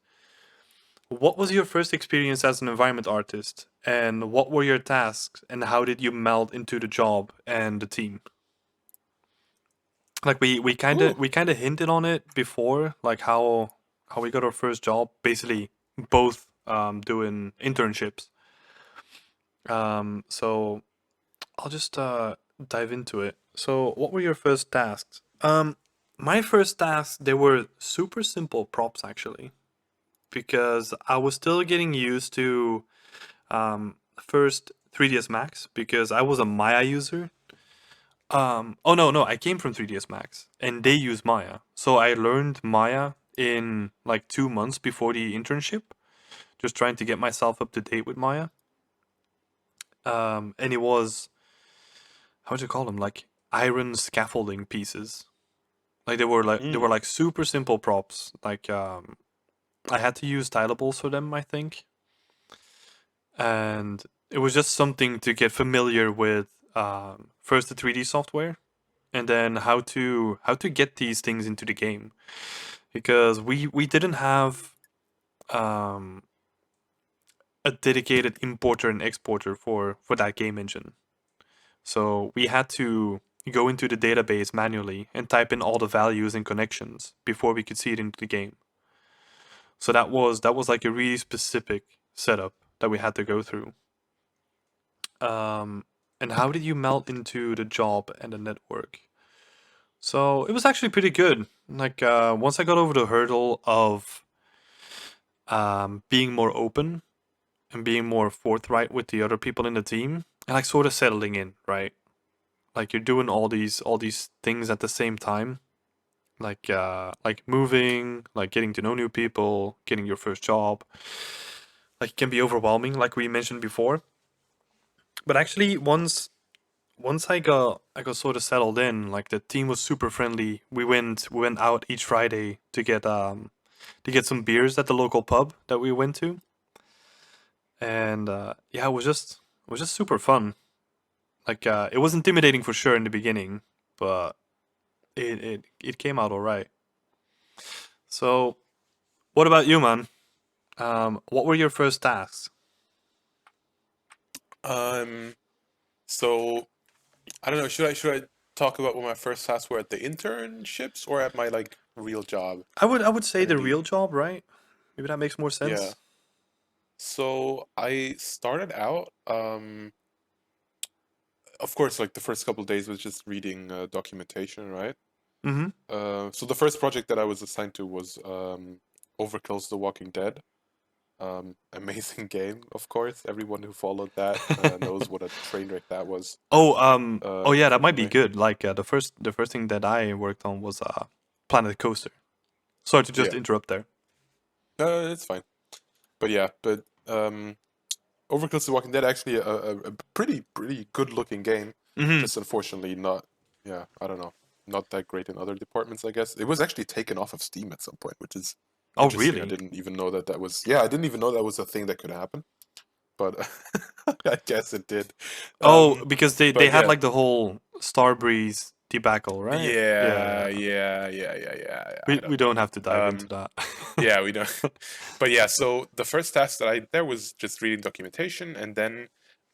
What was your first experience as an environment artist, and what were your tasks, and how did you meld into the job and the team? Like Ooh. we kind of hinted on it before, like how we got our first job, basically both doing internships. So I'll just dive into it. So, what were your first tasks? My first tasks, they were super simple props actually, because I was still getting used to first 3ds Max because I was a Maya user. Oh no, I came from 3ds Max and they use Maya. So I learned Maya in like 2 months before the internship, just trying to get myself up to date with Maya. And it was, how would you call them, like iron scaffolding pieces. Like they were Mm. like super simple props. Like I had to use tilables for them, I think. And it was just something to get familiar with first the 3D software and then how to get these things into the game because we didn't have um, a dedicated importer and exporter for that game engine. So we had to go into the database manually and type in all the values and connections before we could see it into the game. So that was like a really specific setup that we had to go through. Um, and how did you melt into the job and the network? So it was actually pretty good. Like once I got over the hurdle of being more open and being more forthright with the other people in the team, and like sort of settling in, right? Like you're doing all these things at the same time, like moving, like getting to know new people, getting your first job. Like it can be overwhelming, like we mentioned before. But actually, once I got sort of settled in, like the team was super friendly. We went out each Friday to get some beers at the local pub that we went to, and yeah, it was just super fun. Like it was intimidating for sure in the beginning, but it came out all right. So, what about you, man? What were your first tasks? Um, so I don't know. Should I talk about what my first tasks were at the internships or at my like real job? I would say And then the you, real job, right? Maybe that makes more yeah. sense. So I started out, of course, like the first couple of days was just reading documentation, right? Mm-hmm. So the first project that I was assigned to was Overkill's The Walking Dead. Amazing game, of course. Everyone who followed that knows what a train wreck that was, Oh yeah, that might be unfortunately. good. Like the first thing that I worked on was Planet Coaster. Sorry to just Yeah, interrupt there. it's fine. But yeah, but Overkill's The Walking Dead actually a pretty good looking game. Mm-hmm. Just unfortunately not, yeah, I don't know, not that great in other departments, I guess. It was actually taken off of Steam at some point, which is Oh interesting. I really? didn't even know that that was, yeah, I didn't even know that was a thing that could happen, but I guess it did. Oh, Um, because they but had yeah, like the whole Starbreeze debacle, right? yeah, Yeah. yeah, yeah, yeah, yeah. I We don't don't know. have to dive into that. Yeah, we don't. But yeah, so the first task that I there was just reading documentation, and then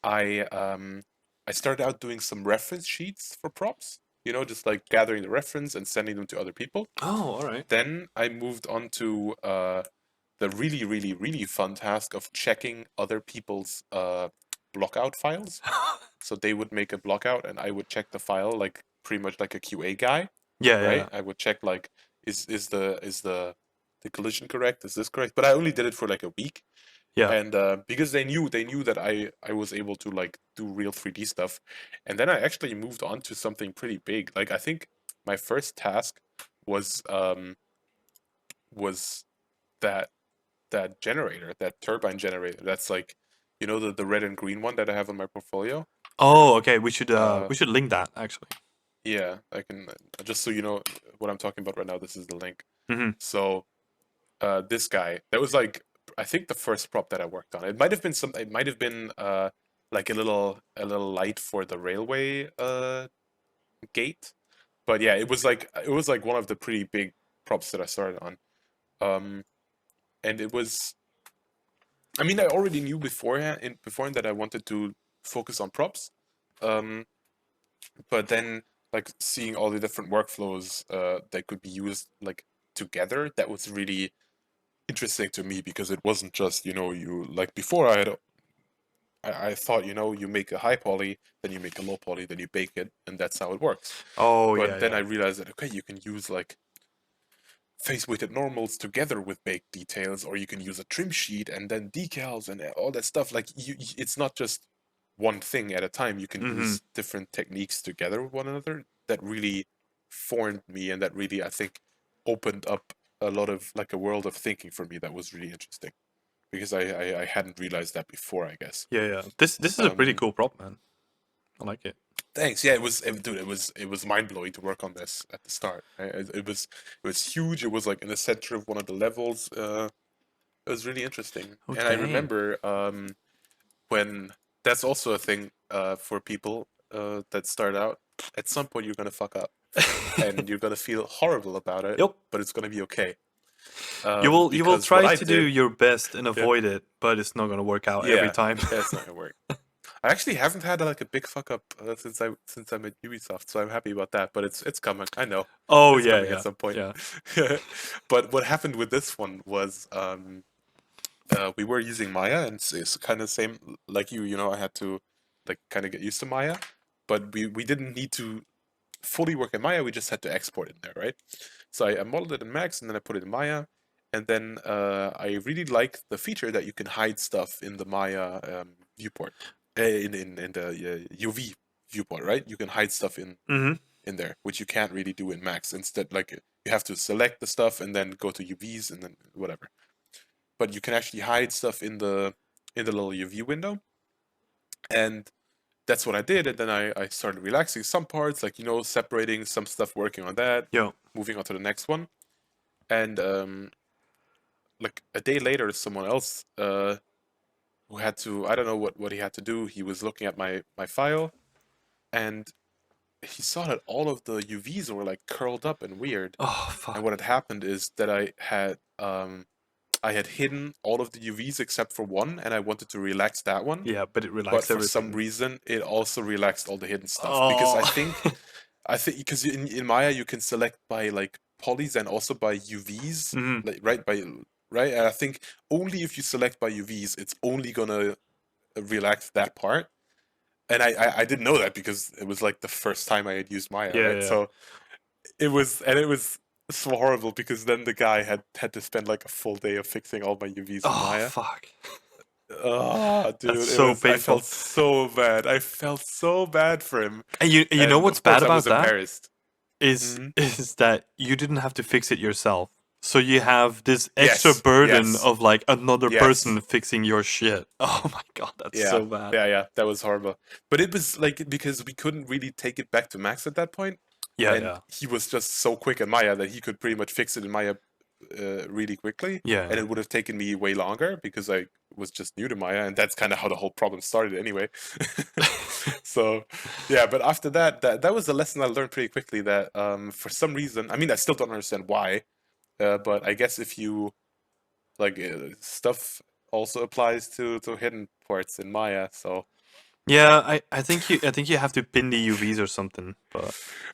I um I started out doing some reference sheets for props. You know, just like gathering the reference and sending them to other people. Oh, all right. Then I moved on to the really fun task of checking other people's blockout files. So they would make a blockout, and I would check the file like pretty much like a QA guy, Yeah, right? yeah, I would check like is the collision correct? Is this correct? But I only did it for like a week, yeah. and because they knew that I was able to like do real 3D stuff, and then I actually moved on to something pretty big. Like I think my first task was was that that generator, that turbine generator. That's like, you know, the red and green one that I have on my portfolio. Oh, okay. We should uh Uh, we should link that actually. yeah, I can just so you know what I'm talking about right now. This is the link. Mm-hmm. So this guy, that was like I think the first prop that I worked on. It might have been some. It might have been like a little light for the railway gate. But yeah, it was like one of the pretty big props that I started on. Um, and it was. I mean, I already knew beforehand that I wanted to focus on props. Um, but then like seeing all the different workflows that could be used like together, that was really interesting to me because it wasn't just, you know, you like before I thought, you make a high poly, then you make a low poly, then you bake it, and that's how it works. Oh yeah, But then I yeah. realized that, okay, you can use like face-weighted normals together with baked details, or you can use a trim sheet and then decals and all that stuff. Like it's not just one thing at a time. You can Mm-hmm. use different techniques together with one another. That really formed me, and that really, I think, opened up a lot of like a world of thinking for me that was really interesting because I hadn't realized that before, I guess. Yeah, yeah. This is a pretty Um, cool prop, man. I like it. Thanks. Yeah, dude. It was mind blowing to work on this at the start. It was huge. It was like in the center of one of the levels. It was really interesting. Oh And I dang. remember when that's also a thing for people that start out. At some point, you're gonna fuck up, and you're gonna feel horrible about it, Yep. but it's gonna be okay. You will Because what try I to do did, your best and yeah, avoid it, but it's not gonna work out every yeah, time. yeah, it's not gonna work. I actually haven't had like a big fuck up since I'm at Ubisoft, so I'm happy about that. But it's coming. I know Oh it's yeah, coming at yeah, some point. yeah. But what happened with this one was we were using Maya, and it's kind of same like you. I had to like kind of get used to Maya, but we didn't need to fully work in Maya. We just had to export it in there, right? So I modeled it in Max, and then I put it in Maya, and then I really like the feature that you can hide stuff in the Maya viewport, in the UV viewport, right? You can hide stuff Mm-hmm. in there, which you can't really do in Max. Instead, like you have to select the stuff and then go to UVs and then whatever. But you can actually hide stuff in the little UV window, and that's what I did. And then I started relaxing some parts, like separating some stuff, working on that, Yo. moving on to the next one, and like a day later, someone else who had to, I don't know what he had to do. He was looking at my file, and he saw that all of the UVs were like curled up and weird. Oh And fuck. what had happened is that I had hidden all of the UVs except for one, and I wanted to relax that one. Yeah, but it But relaxed for some everything. reason, it also relaxed all the hidden stuff because Oh. I think because in Maya you can select by like polys and also by UVs, Mm-hmm. like right. And I think only if you select by UVs, it's only gonna relax that part. And I didn't know that because it was like the first time I had used Maya, Yeah, right? yeah. So it was so horrible because then the guy had to spend like a full day of fixing all my UVs in Oh Maya. fuck. Oh, That's dude, so I felt painful. so bad. I felt so bad for him. And you know And what's of course bad I was about that embarrassed. is Hmm. is that you didn't have to fix it yourself. So you have this extra Yes, burden yes, of like another yes. person fixing your shit. Oh my god, that's Yeah, so bad. yeah, yeah. That was horrible. But it was like because we couldn't really take it back to Max at that point, Yeah, and yeah. he was just so quick in Maya that he could pretty much fix it in Maya really quickly, and Yeah. it would have taken me way longer because I was just new to Maya, and that's kind of how the whole problem started anyway. So, yeah, but after that was a lesson I learned pretty quickly that for some reason, I mean, I still don't understand why, but I guess if you like stuff also applies to hidden parts in Maya, so Yeah, I think you have to pin the UVs or something, but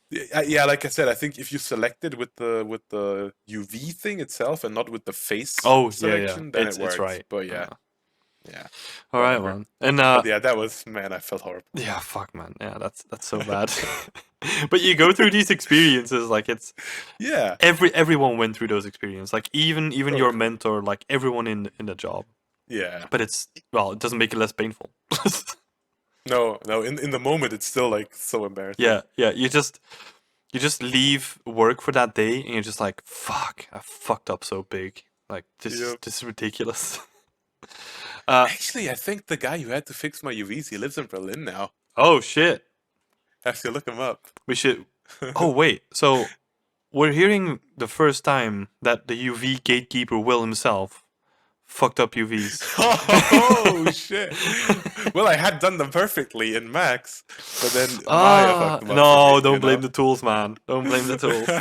yeah, like I said, I think if you select it with the UV thing itself and not with the face oh yeah, yeah. selection, then it It's works. right. But yeah, yeah, All right, whatever. man. And But yeah, that was, man, I felt horrible. yeah, fuck man. Yeah, that's so bad. But you go through these experiences like it's Yeah, everyone went through those experiences. Like even your totally. mentor, like everyone in the job. Yeah. But it's well, it doesn't make it less painful. No, no, in the moment it's still like so embarrassing. Yeah, yeah. You just leave work for that day and you're just like, fuck, I fucked up so big. Like Yep. this is ridiculous. Uh Actually, I think the guy who had to fix my UVs, he lives in Berlin now. oh shit. I have to look him up. We should oh wait, so we're hearing the first time that the UV gatekeeper Will himself fucked up UVs. Oh shit! Well, I had done them perfectly in Max, but then Maya fucked them up for me. No, don't blame the tools, man. Don't blame the tools.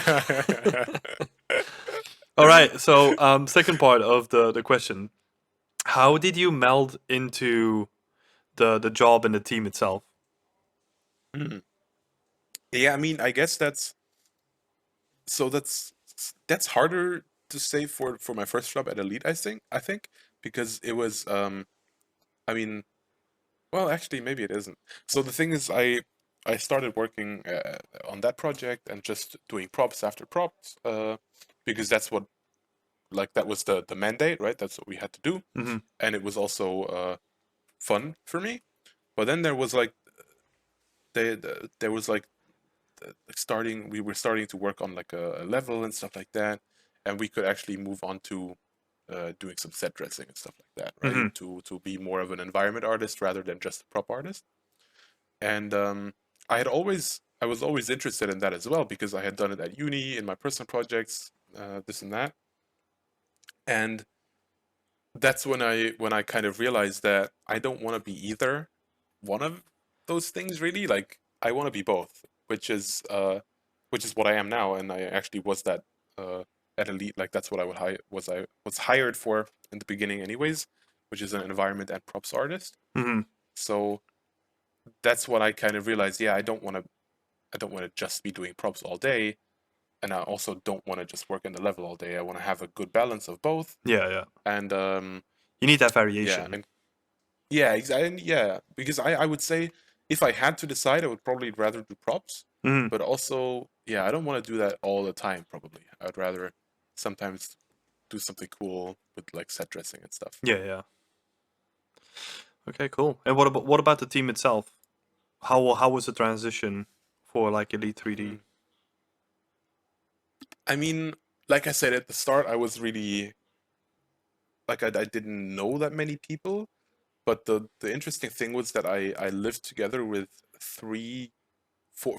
All Hmm. right, so second part of the question. How did you meld into the job and the team itself? Yeah, I mean, I guess so. That's harder to say for my first job at Elite. I think because it was. I mean, Well, actually, maybe it isn't. So the thing is, I started working on that project and just doing props after props, because that's what like that was the mandate, right? That's what we had to do, Mm-hmm. and it was also fun for me. But then there was like there was like starting we were starting to work on like a level and stuff like that, and we could actually move on to doing some set dressing and stuff like that, right? Mm-hmm. To be more of an environment artist rather than just a prop artist. And I was always interested in that as well because I had done it at uni in my personal projects, this and that. And that's when I kind of realized that I don't want to be either one of those things really. Like I want to be both, which is what I am now, and I actually was that uh, at Elite. Like that's what I was hired for in the beginning, anyways, which is an environment and props artist. Mm-hmm. So that's what I kind of realized. Yeah, I don't want to just be doing props all day, and I also don't want to just work in the level all day. I want to have a good balance of both, Yeah, yeah. and You need that yeah, variation. and yeah, exactly. Yeah, because I would say if I had to decide, I would probably rather do props, Mm-hmm. but also, yeah, I don't want to do that all the time, probably. I'd rather sometimes do something cool with like set dressing and stuff. Yeah, yeah. Okay, cool. And what about the team itself? How was the transition for like Elite 3D? Mm. I mean, like I said at the start, I was really like I didn't know that many people, but the interesting thing was that I lived together with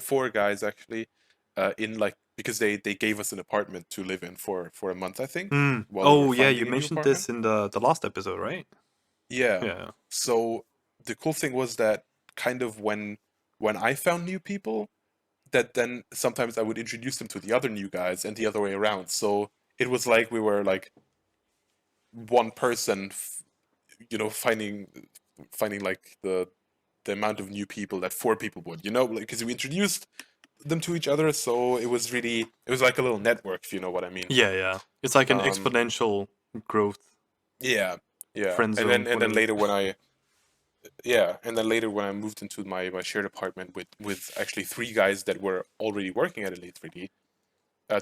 four guys actually, in like because they gave us an apartment to live in for a month, I think, Hmm. while we were Oh yeah, you finding a new mentioned apartment. this in the last episode, right? Yeah. Yeah. So the cool thing was that kind of when I found new people, that then sometimes I would introduce them to the other new guys and the other way around. So it was like we were like one person, finding like the amount of new people that four people would, like because we introduced them to each other, so it was like a little network, if you know what I mean. Yeah, yeah. It's like an Um, exponential growth yeah, yeah, friend zone and for then them. later when I yeah, and then later when I moved into my shared apartment with actually three guys that were already working at Elite 3D,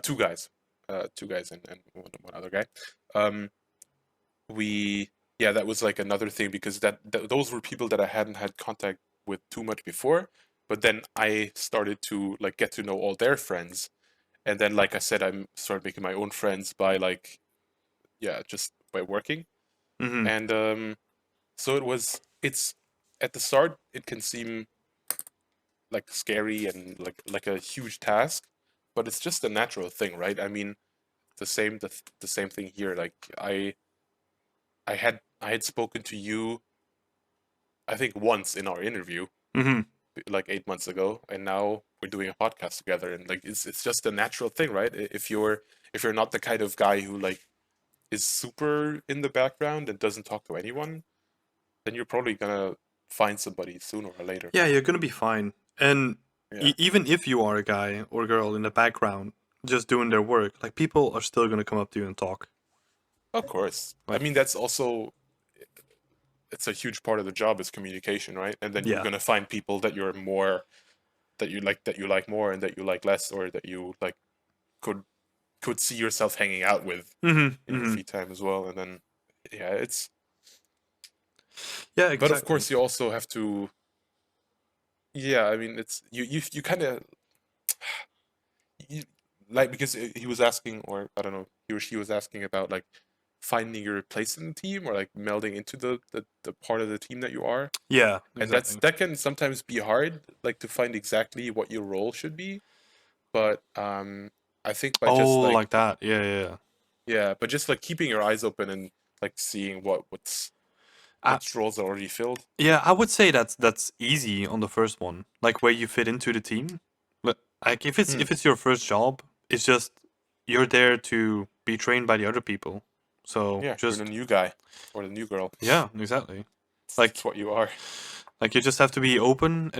two guys and one other guy. Um, we yeah, that was like another thing because those were people that I hadn't had contact with too much before, but then I started to like get to know all their friends, and then like I said, I started making my own friends by like yeah, just by working, Mm-hmm. and so it's at the start it can seem like scary and like a huge task, but it's just a natural thing, right? I mean, the same thing here. Like I had spoken to you, I think once in our interview, Mm-hmm. like 8 months ago, and now we're doing a podcast together, and like it's just a natural thing, right? If you're not the kind of guy who like is super in the background and doesn't talk to anyone, then you're probably gonna find somebody sooner or later. Yeah, you're gonna be fine. And Yeah, even if you are a guy or girl in the background just doing their work, like people are still gonna come up to you and talk. of course. I Like, mean, that's also it's a huge part of the job is communication, right? And then you're yeah. gonna find people that you're more that you like more and that you like less, or that you like could see yourself hanging out with Mm-hmm. in your Mm-hmm. free time as well. And then yeah, it's Yeah, but of exactly. course you also have to yeah, I mean it's you kind of you, like because he was asking, or I don't know, he or she was asking about like finding your place in the team or like melding into the part of the team that you are. Yeah, And exactly. that can sometimes be hard, like to find exactly what your role should be. But I think by just Oh, like like that. Yeah, yeah, yeah. yeah, but just like keeping your eyes open and like seeing I, which roles are already filled. yeah, I would say that's easy on the first one, like where you fit into the team. But like Hmm. if it's your first job, it's just you're there to be trained by the other people. So Yeah, you're the just new guy or the new girl. yeah, exactly. That's Like what you are. you just have to be open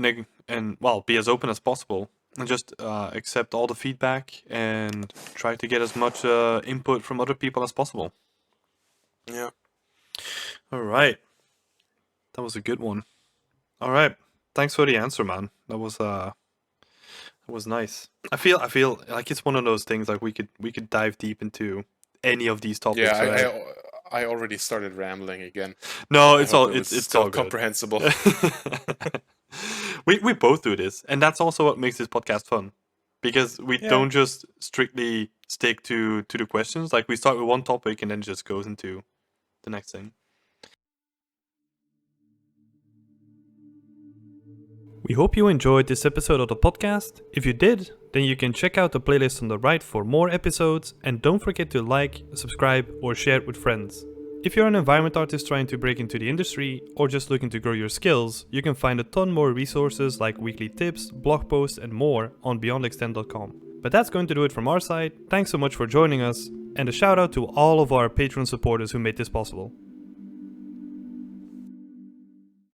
and well, be as open as possible and just accept all the feedback and try to get as much input from other people as possible. Yeah. All right, that was a good one. All right. Thanks for the answer, man. That was nice. I feel like it's one of those things like we could dive deep into any of these Yeah, topics, right? I already started rambling again. No, I it's hope all it was it's still all good. comprehensible. We both do this, and that's also what makes this podcast fun. Because we Yeah. don't just strictly stick to the questions. Like we start with one topic and then just goes into the next thing. We hope you enjoyed this episode of the podcast. If you did, then you can check out the playlist on the right for more episodes, and don't forget to like, subscribe, or share it with friends. If you're an environment artist trying to break into the industry, or just looking to grow your skills, you can find a ton more resources like weekly tips, blog posts, and more on beyondextend.com. But that's going to do it from our side. Thanks so much for joining us, and a shout out to all of our Patreon supporters who made this possible.